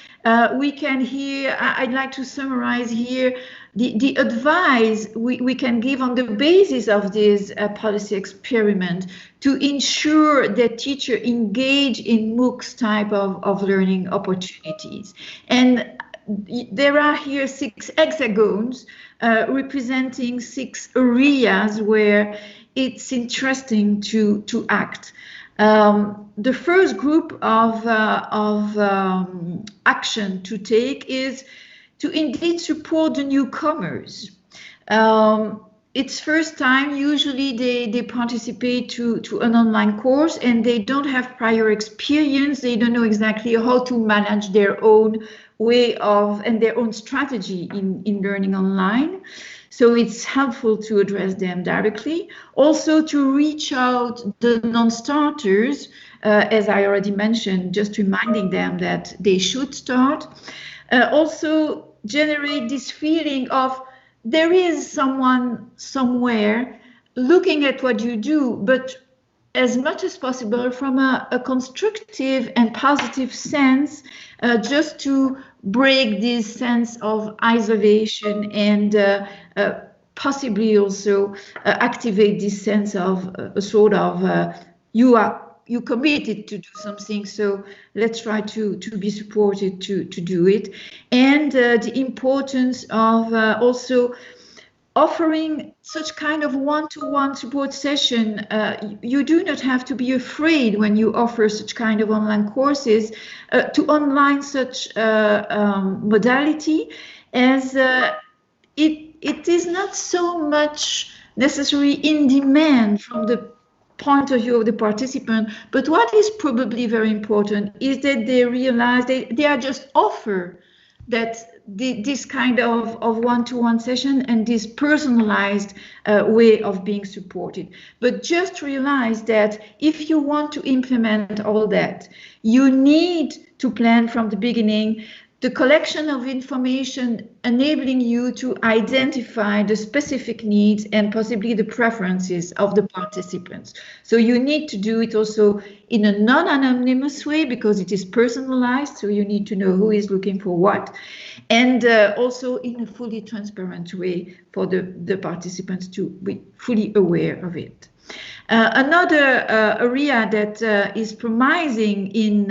[SPEAKER 9] we can hear, I'd like to summarize here the advice we can give on the basis of this policy experiment to ensure that teachers engage in MOOCs type of learning opportunities. And there are here 6 hexagons representing 6 areas where it's interesting to act. The first group of action to take is to indeed support the newcomers. It's first time, usually they participate to an online course and they don't have prior experience, they don't know exactly how to manage their own way of and their own strategy in learning online. So it's helpful to address them directly. Also to reach out the non-starters, as I already mentioned, just reminding them that they should start. Also generate this feeling of there is someone somewhere looking at what you do, but as much as possible from a constructive and positive sense, just to break this sense of isolation and possibly also activate this sense of a sort of you committed to do something, so let's try to be supported to do it. And the importance of also offering such kind of one-to-one support session. You do not have to be afraid when you offer such kind of online courses to online such modality, as it is not so much necessarily in demand from the point of view of the participant, but what is probably very important is that they realize they are just offer that this kind of one-to-one session and this personalized way of being supported. But just realize that if you want to implement all that, you need to plan from the beginning the collection of information enabling you to identify the specific needs and possibly the preferences of the participants. So you need to do it also in a non-anonymous way because it is personalized, so you need to know who is looking for what, and also in a fully transparent way for the participants to be fully aware of it. Another area that is promising in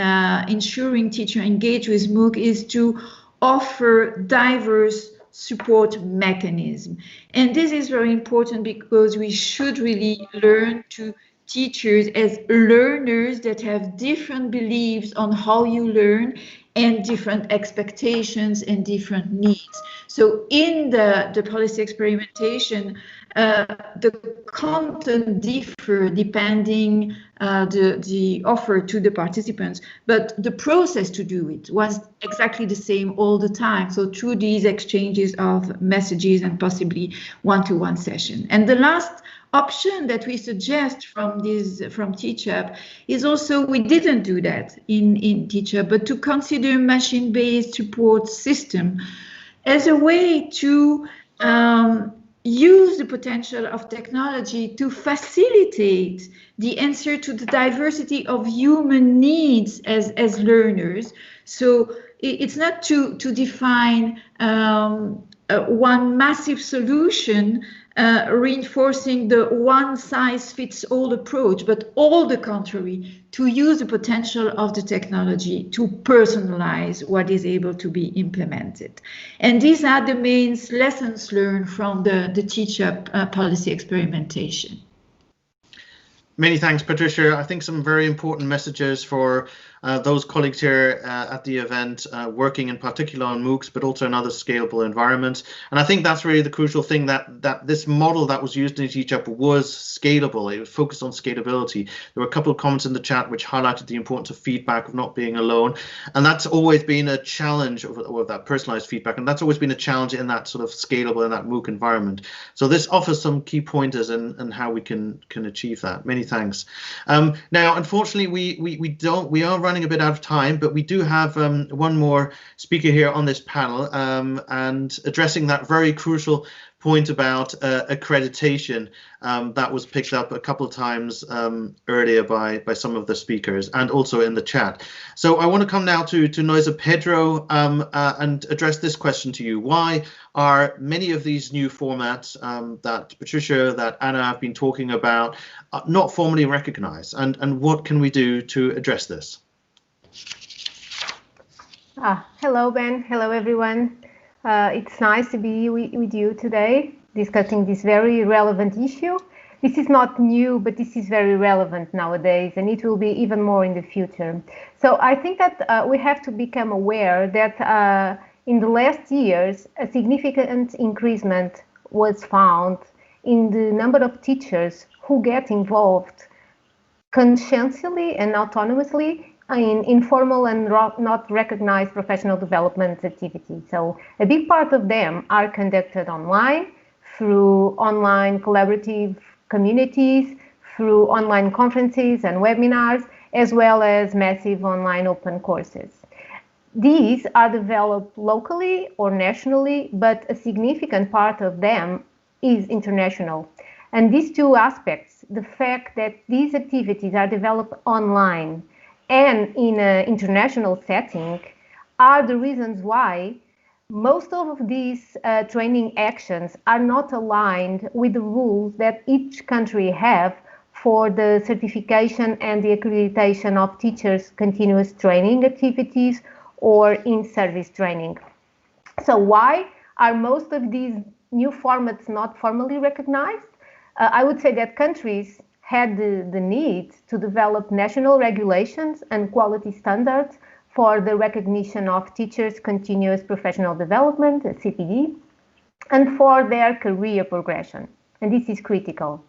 [SPEAKER 9] ensuring teacher engage with MOOC is to offer diverse support mechanism. And this is very important because we should really learn to teachers as learners that have different beliefs on how you learn and different expectations and different needs. So in the policy experimentation, the content differ depending the offer to the participants, but the process to do it was exactly the same all the time. So through these exchanges of messages and possibly one-to-one session. And the last option that we suggest from TeachUp is also, we didn't do that in TeachUp, but to consider machine-based support system as a way to use the potential of technology to facilitate the answer to the diversity of human needs as learners. So it's not to define one massive solution reinforcing the one-size-fits-all approach, but all the contrary, to use the potential of the technology to personalize what is able to be implemented. And these are the main lessons learned from the TeachUp policy experimentation.
[SPEAKER 1] Many thanks, Patricia. I think some very important messages for those colleagues here at the event, working in particular on MOOCs, but also in other scalable environments. And I think that's really the crucial thing, that this model that was used in TeachUp was scalable. It was focused on scalability. There were a couple of comments in the chat which highlighted the importance of feedback, of not being alone. And that's always been a challenge of that personalized feedback. And that's always been a challenge in that sort of scalable, in that MOOC environment. So this offers some key pointers in how we can achieve that. Many thanks. Now, unfortunately, we are running a bit out of time, but we do have one more speaker here on this panel and addressing that very crucial point about accreditation that was picked up a couple of times earlier by some of the speakers and also in the chat. So I want to come now to Noisa Pedro and address this question to you. Why are many of these new formats that Patricia, that Anna have been talking about not formally recognized, and what can we do to address this?
[SPEAKER 10] Hello, Ben. Hello, everyone. It's nice to be with you today discussing this very relevant issue. This is not new, but this is very relevant nowadays, and it will be even more in the future. So I think that we have to become aware that in the last years, a significant increasement was found in the number of teachers who get involved conscientiously and autonomously in informal and not recognized professional development activities. So a big part of them are conducted online, through online collaborative communities, through online conferences and webinars, as well as massive online open courses. These are developed locally or nationally, but a significant part of them is international. And these two aspects, the fact that these activities are developed online and in an international setting, are the reasons why most of these training actions are not aligned with the rules that each country have for the certification and the accreditation of teachers' continuous training activities or in-service training. So why are most of these new formats not formally recognized? I would say that countries had the need to develop national regulations and quality standards for the recognition of teachers' continuous professional development, CPD, and for their career progression. And this is critical.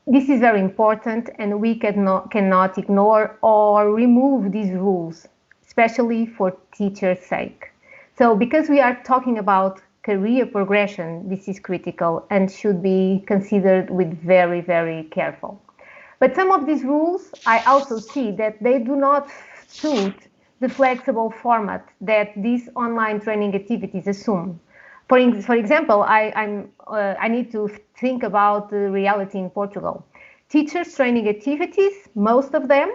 [SPEAKER 10] This is very important, and we cannot ignore or remove these rules, especially for teachers' sake. So because we are talking about career progression, this is critical and should be considered with very, very careful. But some of these rules, I also see that they do not suit the flexible format that these online training activities assume. For example, I need to think about the reality in Portugal. Teachers' training activities, most of them,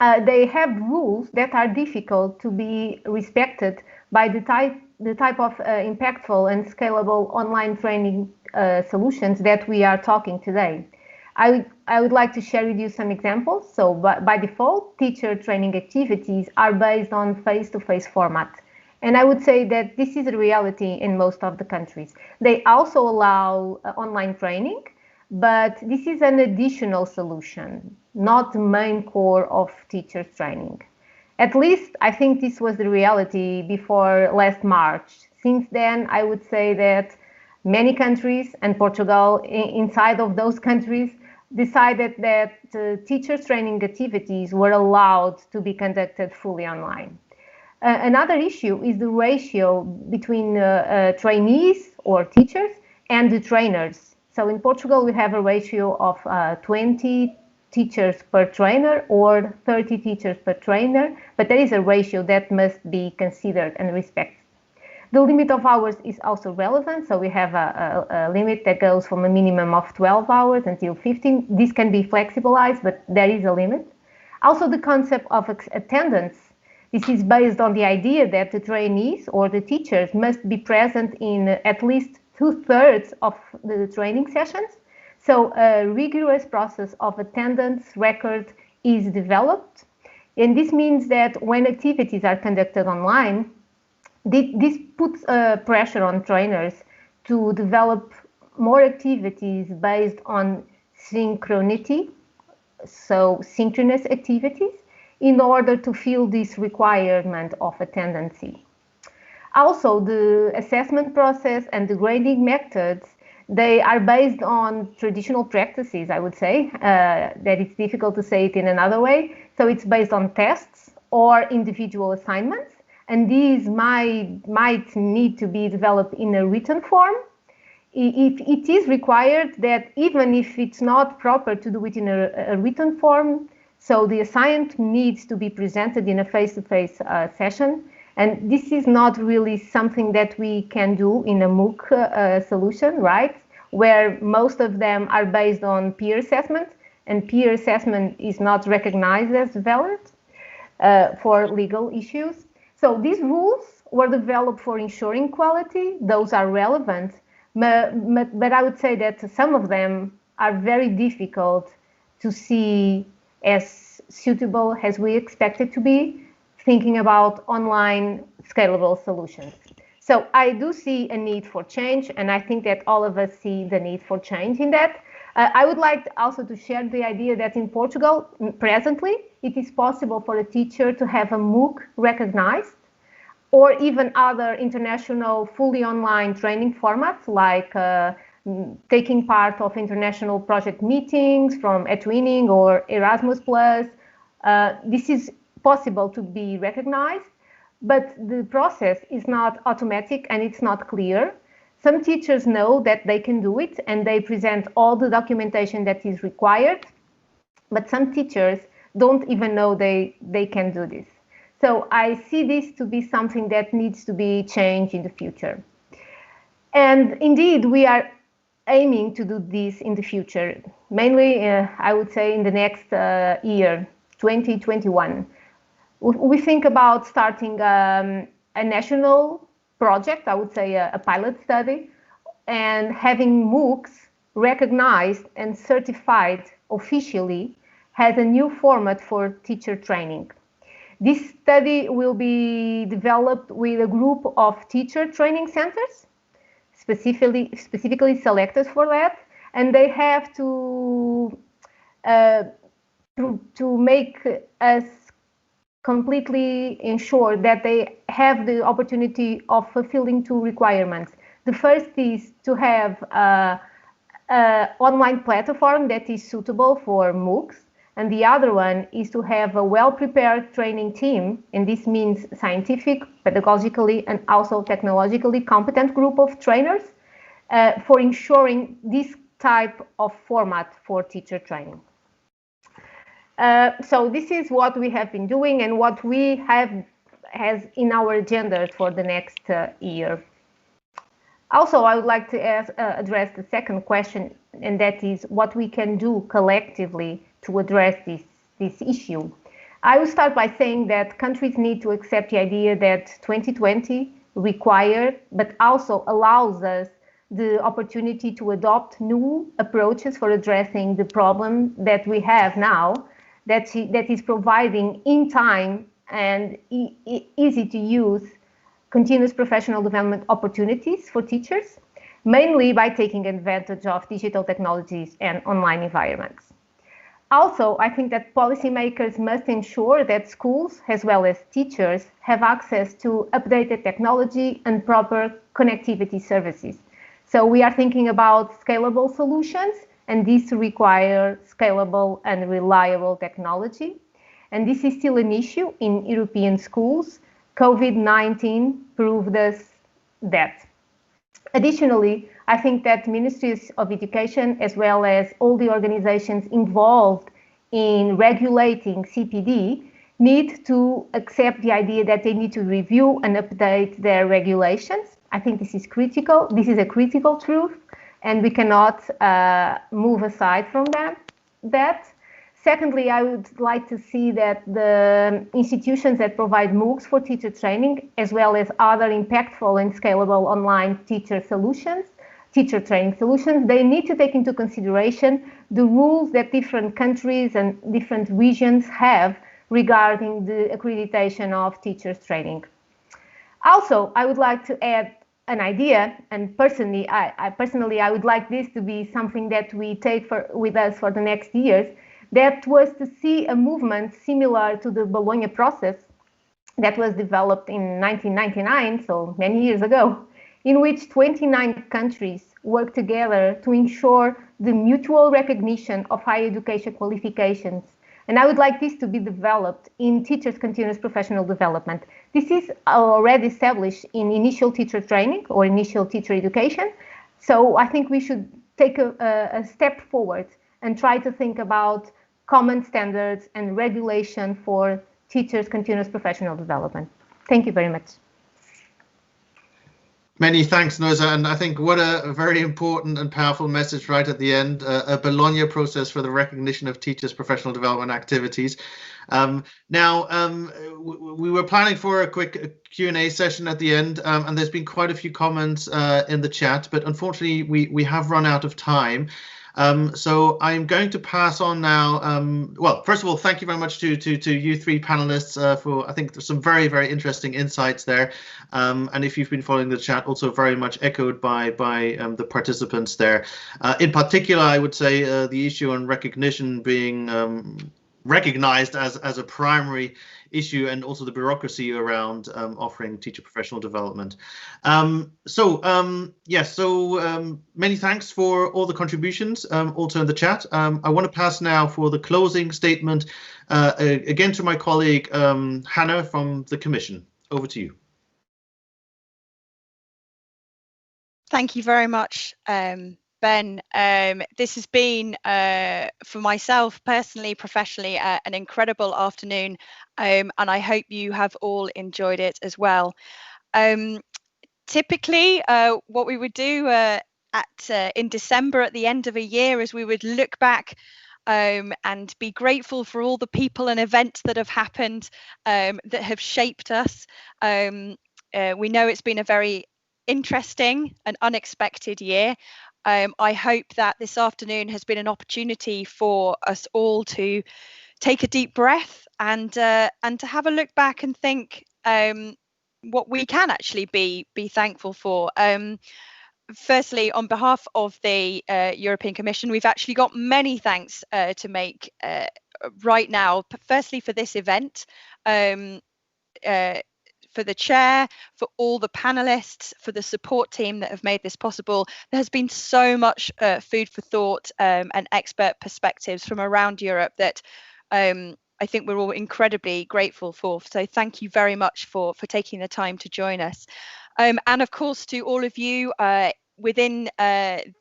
[SPEAKER 10] they have rules that are difficult to be respected by the type of impactful and scalable online training solutions that we are talking today. I would like to share with you some examples. So by default, teacher training activities are based on face-to-face format. And I would say that this is a reality in most of the countries. They also allow online training, but this is an additional solution, not the main core of teachers training. At least I think this was the reality before last March. Since then, I would say that many countries, and Portugal inside of those countries, decided that teachers training activities were allowed to be conducted fully online. Another issue is the ratio between trainees or teachers and the trainers. So in Portugal, we have a ratio of 20 teachers per trainer or 30 teachers per trainer, but there is a ratio that must be considered and respected. The limit of hours is also relevant, so we have a limit that goes from a minimum of 12 hours until 15. This can be flexibilized, but there is a limit. Also, the concept of attendance. This is based on the idea that the trainees or the teachers must be present in at least 2/3 of the training sessions. So a rigorous process of attendance record is developed. And this means that when activities are conducted online, this puts pressure on trainers to develop more activities based on synchronity, so synchronous activities, in order to fill this requirement of attendance. Also, the assessment process and the grading methods, they are based on traditional practices, I would say, that it's difficult to say it in another way. So it's based on tests or individual assignments. And these might need to be developed in a written form. It is required that even if it's not proper to do it in a written form, so the assignment needs to be presented in a face-to-face session. And this is not really something that we can do in a MOOC solution, right? Where most of them are based on peer assessment, and peer assessment is not recognized as valid for legal issues. So these rules were developed for ensuring quality. Those are relevant, but I would say that some of them are very difficult to see as suitable as we expect it to be, thinking about online scalable solutions. So I do see a need for change, and I think that all of us see the need for change in that. I would like also to share the idea that in Portugal, presently, it is possible for a teacher to have a MOOC recognized, or even other international fully online training formats, like taking part of international project meetings from Etwinning or Erasmus+. This is possible to be recognized, but the process is not automatic and it's not clear. Some teachers know that they can do it and they present all the documentation that is required, but some teachers don't even know they can do this. So I see this to be something that needs to be changed in the future. And indeed, we are aiming to do this in the future, mainly, I would say, in the next year, 2021. We think about starting a national project, I would say a pilot study, and having MOOCs recognized and certified officially as a new format for teacher training. This study will be developed with a group of teacher training centers, specifically selected for that, and they have to make us completely ensure that they have the opportunity of fulfilling two requirements. The first is to have an online platform that is suitable for MOOCs, and the other one is to have a well-prepared training team, and this means scientific, pedagogically, and also technologically competent group of trainers for ensuring this type of format for teacher training. So this is what we have been doing and what we have has in our agenda for the next year. Also, I would like to address the second question, and that is what we can do collectively to address this issue. I will start by saying that countries need to accept the idea that 2020 required, but also allows us the opportunity to adopt new approaches for addressing the problem that we have now, that is providing in time and easy to use continuous professional development opportunities for teachers, mainly by taking advantage of digital technologies and online environments. Also, I think that policymakers must ensure that schools, as well as teachers, have access to updated technology and proper connectivity services. So we are thinking about scalable solutions, and these require scalable and reliable technology. And this is still an issue in European schools. COVID-19 proved us that. Additionally, I think that ministries of education, as well as all the organizations involved in regulating CPD, need to accept the idea that they need to review and update their regulations. I think this is critical. This is a critical truth, and we cannot move aside from that. Secondly, I would like to see that the institutions that provide MOOCs for teacher training, as well as other impactful and scalable online teacher training solutions, they need to take into consideration the rules that different countries and different regions have regarding the accreditation of teachers training. Also, I would like to add an idea, and personally, I would like this to be something that we take with us for the next years. That was to see a movement similar to the Bologna process that was developed in 1999, so many years ago, in which 29 countries worked together to ensure the mutual recognition of higher education qualifications. And I would like this to be developed in teachers' continuous professional development. This is already established in initial teacher training or initial teacher education. So I think we should take a step forward and try to think about common standards and regulation for teachers' continuous professional development. Thank you very much.
[SPEAKER 1] Many thanks, Noza, and I think what a very important and powerful message right at the end, a Bologna process for the recognition of teachers' professional development activities. We were planning for a quick Q&A session at the end, and there's been quite a few comments in the chat, but unfortunately we have run out of time. So I'm going to pass on now. Well, first of all, thank you very much to you three panelists for, I think, there's some very, very interesting insights there. And if you've been following the chat, also very much echoed by the participants there. In particular, I would say the issue on recognition being recognized as a primary issue, and also the bureaucracy around offering teacher professional development. Many thanks for all the contributions, also in the chat. I want to pass now for the closing statement again to my colleague Hannah from the Commission. Over to you.
[SPEAKER 6] Thank you very much, Ben. This has been, for myself personally, professionally, an incredible afternoon, and I hope you have all enjoyed it as well. Typically, what we would do in December at the end of a year is we would look back and be grateful for all the people and events that have happened that have shaped us. We know it's been a very interesting and unexpected year. I hope that this afternoon has been an opportunity for us all to take a deep breath and to have a look back and think what we can actually be thankful for. Firstly, on behalf of the European Commission, we've actually got many thanks to make right now. Firstly, for this event, for the chair, for all the panelists, for the support team that have made this possible. There has been so much food for thought and expert perspectives from around Europe that I think we're all incredibly grateful for. So thank you very much for taking the time to join us. And of course, to all of you within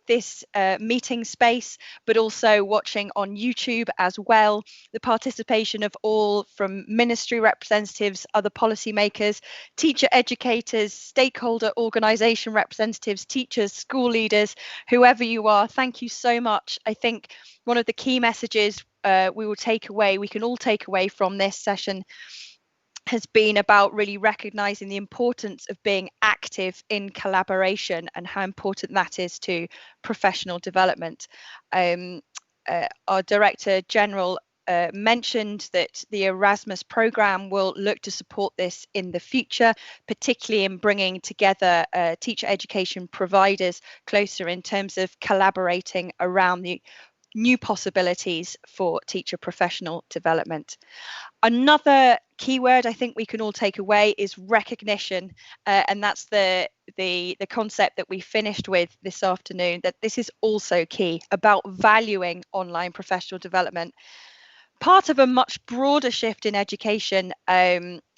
[SPEAKER 6] this meeting space, but also watching on YouTube as well, the participation of all from ministry representatives, other policymakers, teacher educators, stakeholder organisation representatives, teachers, school leaders, whoever you are, thank you so much. I think one of the key messages we can all take away from this session has been about really recognizing the importance of being active in collaboration and how important that is to professional development. Our Director General mentioned that the Erasmus programme will look to support this in the future, particularly in bringing together teacher education providers closer in terms of collaborating around the new possibilities for teacher professional development. Another keyword I think we can all take away is recognition, and that's the concept that we finished with this afternoon, that this is also key about valuing online professional development. Part of a much broader shift in education,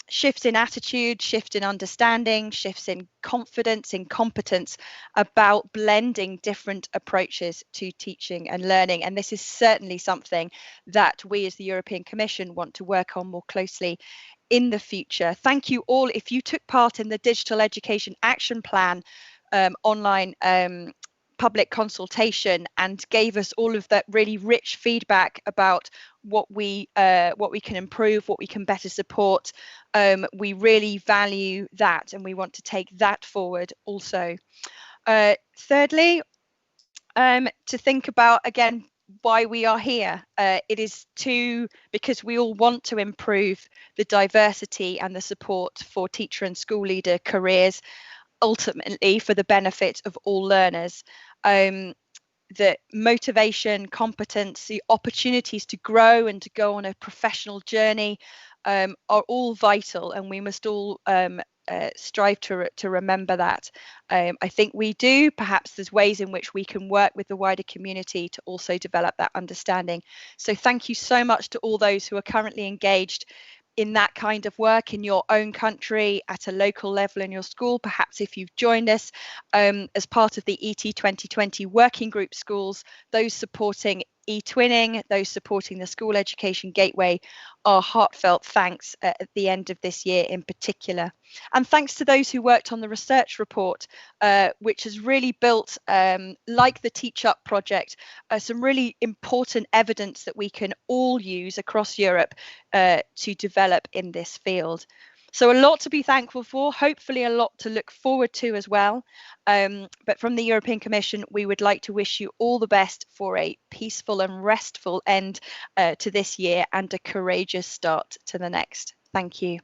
[SPEAKER 6] shifts in attitude, shift in understanding, shifts in confidence, in competence, about blending different approaches to teaching and learning. And this is certainly something that we as the European Commission want to work on more closely in the future. Thank you all. If you took part in the Digital Education Action Plan online public consultation and gave us all of that really rich feedback about what we can improve, what we can better support. We really value that, and we want to take that forward also. Thirdly, to think about again why we are here. It is because we all want to improve the diversity and the support for teacher and school leader careers, ultimately for the benefit of all learners. The motivation, competence, the opportunities to grow and to go on a professional journey are all vital, and we must all strive to remember that. I think we do. Perhaps there's ways in which we can work with the wider community to also develop that understanding. So thank you so much to all those who are currently engaged in that kind of work in your own country, at a local level in your school. Perhaps if you've joined us as part of the ET 2020 working group schools, those supporting e-twinning, those supporting the School Education Gateway, our heartfelt thanks at the end of this year in particular. And thanks to those who worked on the research report, which has really built, like the Teach Up project, some really important evidence that we can all use across Europe to develop in this field. So a lot to be thankful for, hopefully a lot to look forward to as well. But from the European Commission, we would like to wish you all the best for a peaceful and restful end to this year and a courageous start to the next. Thank you.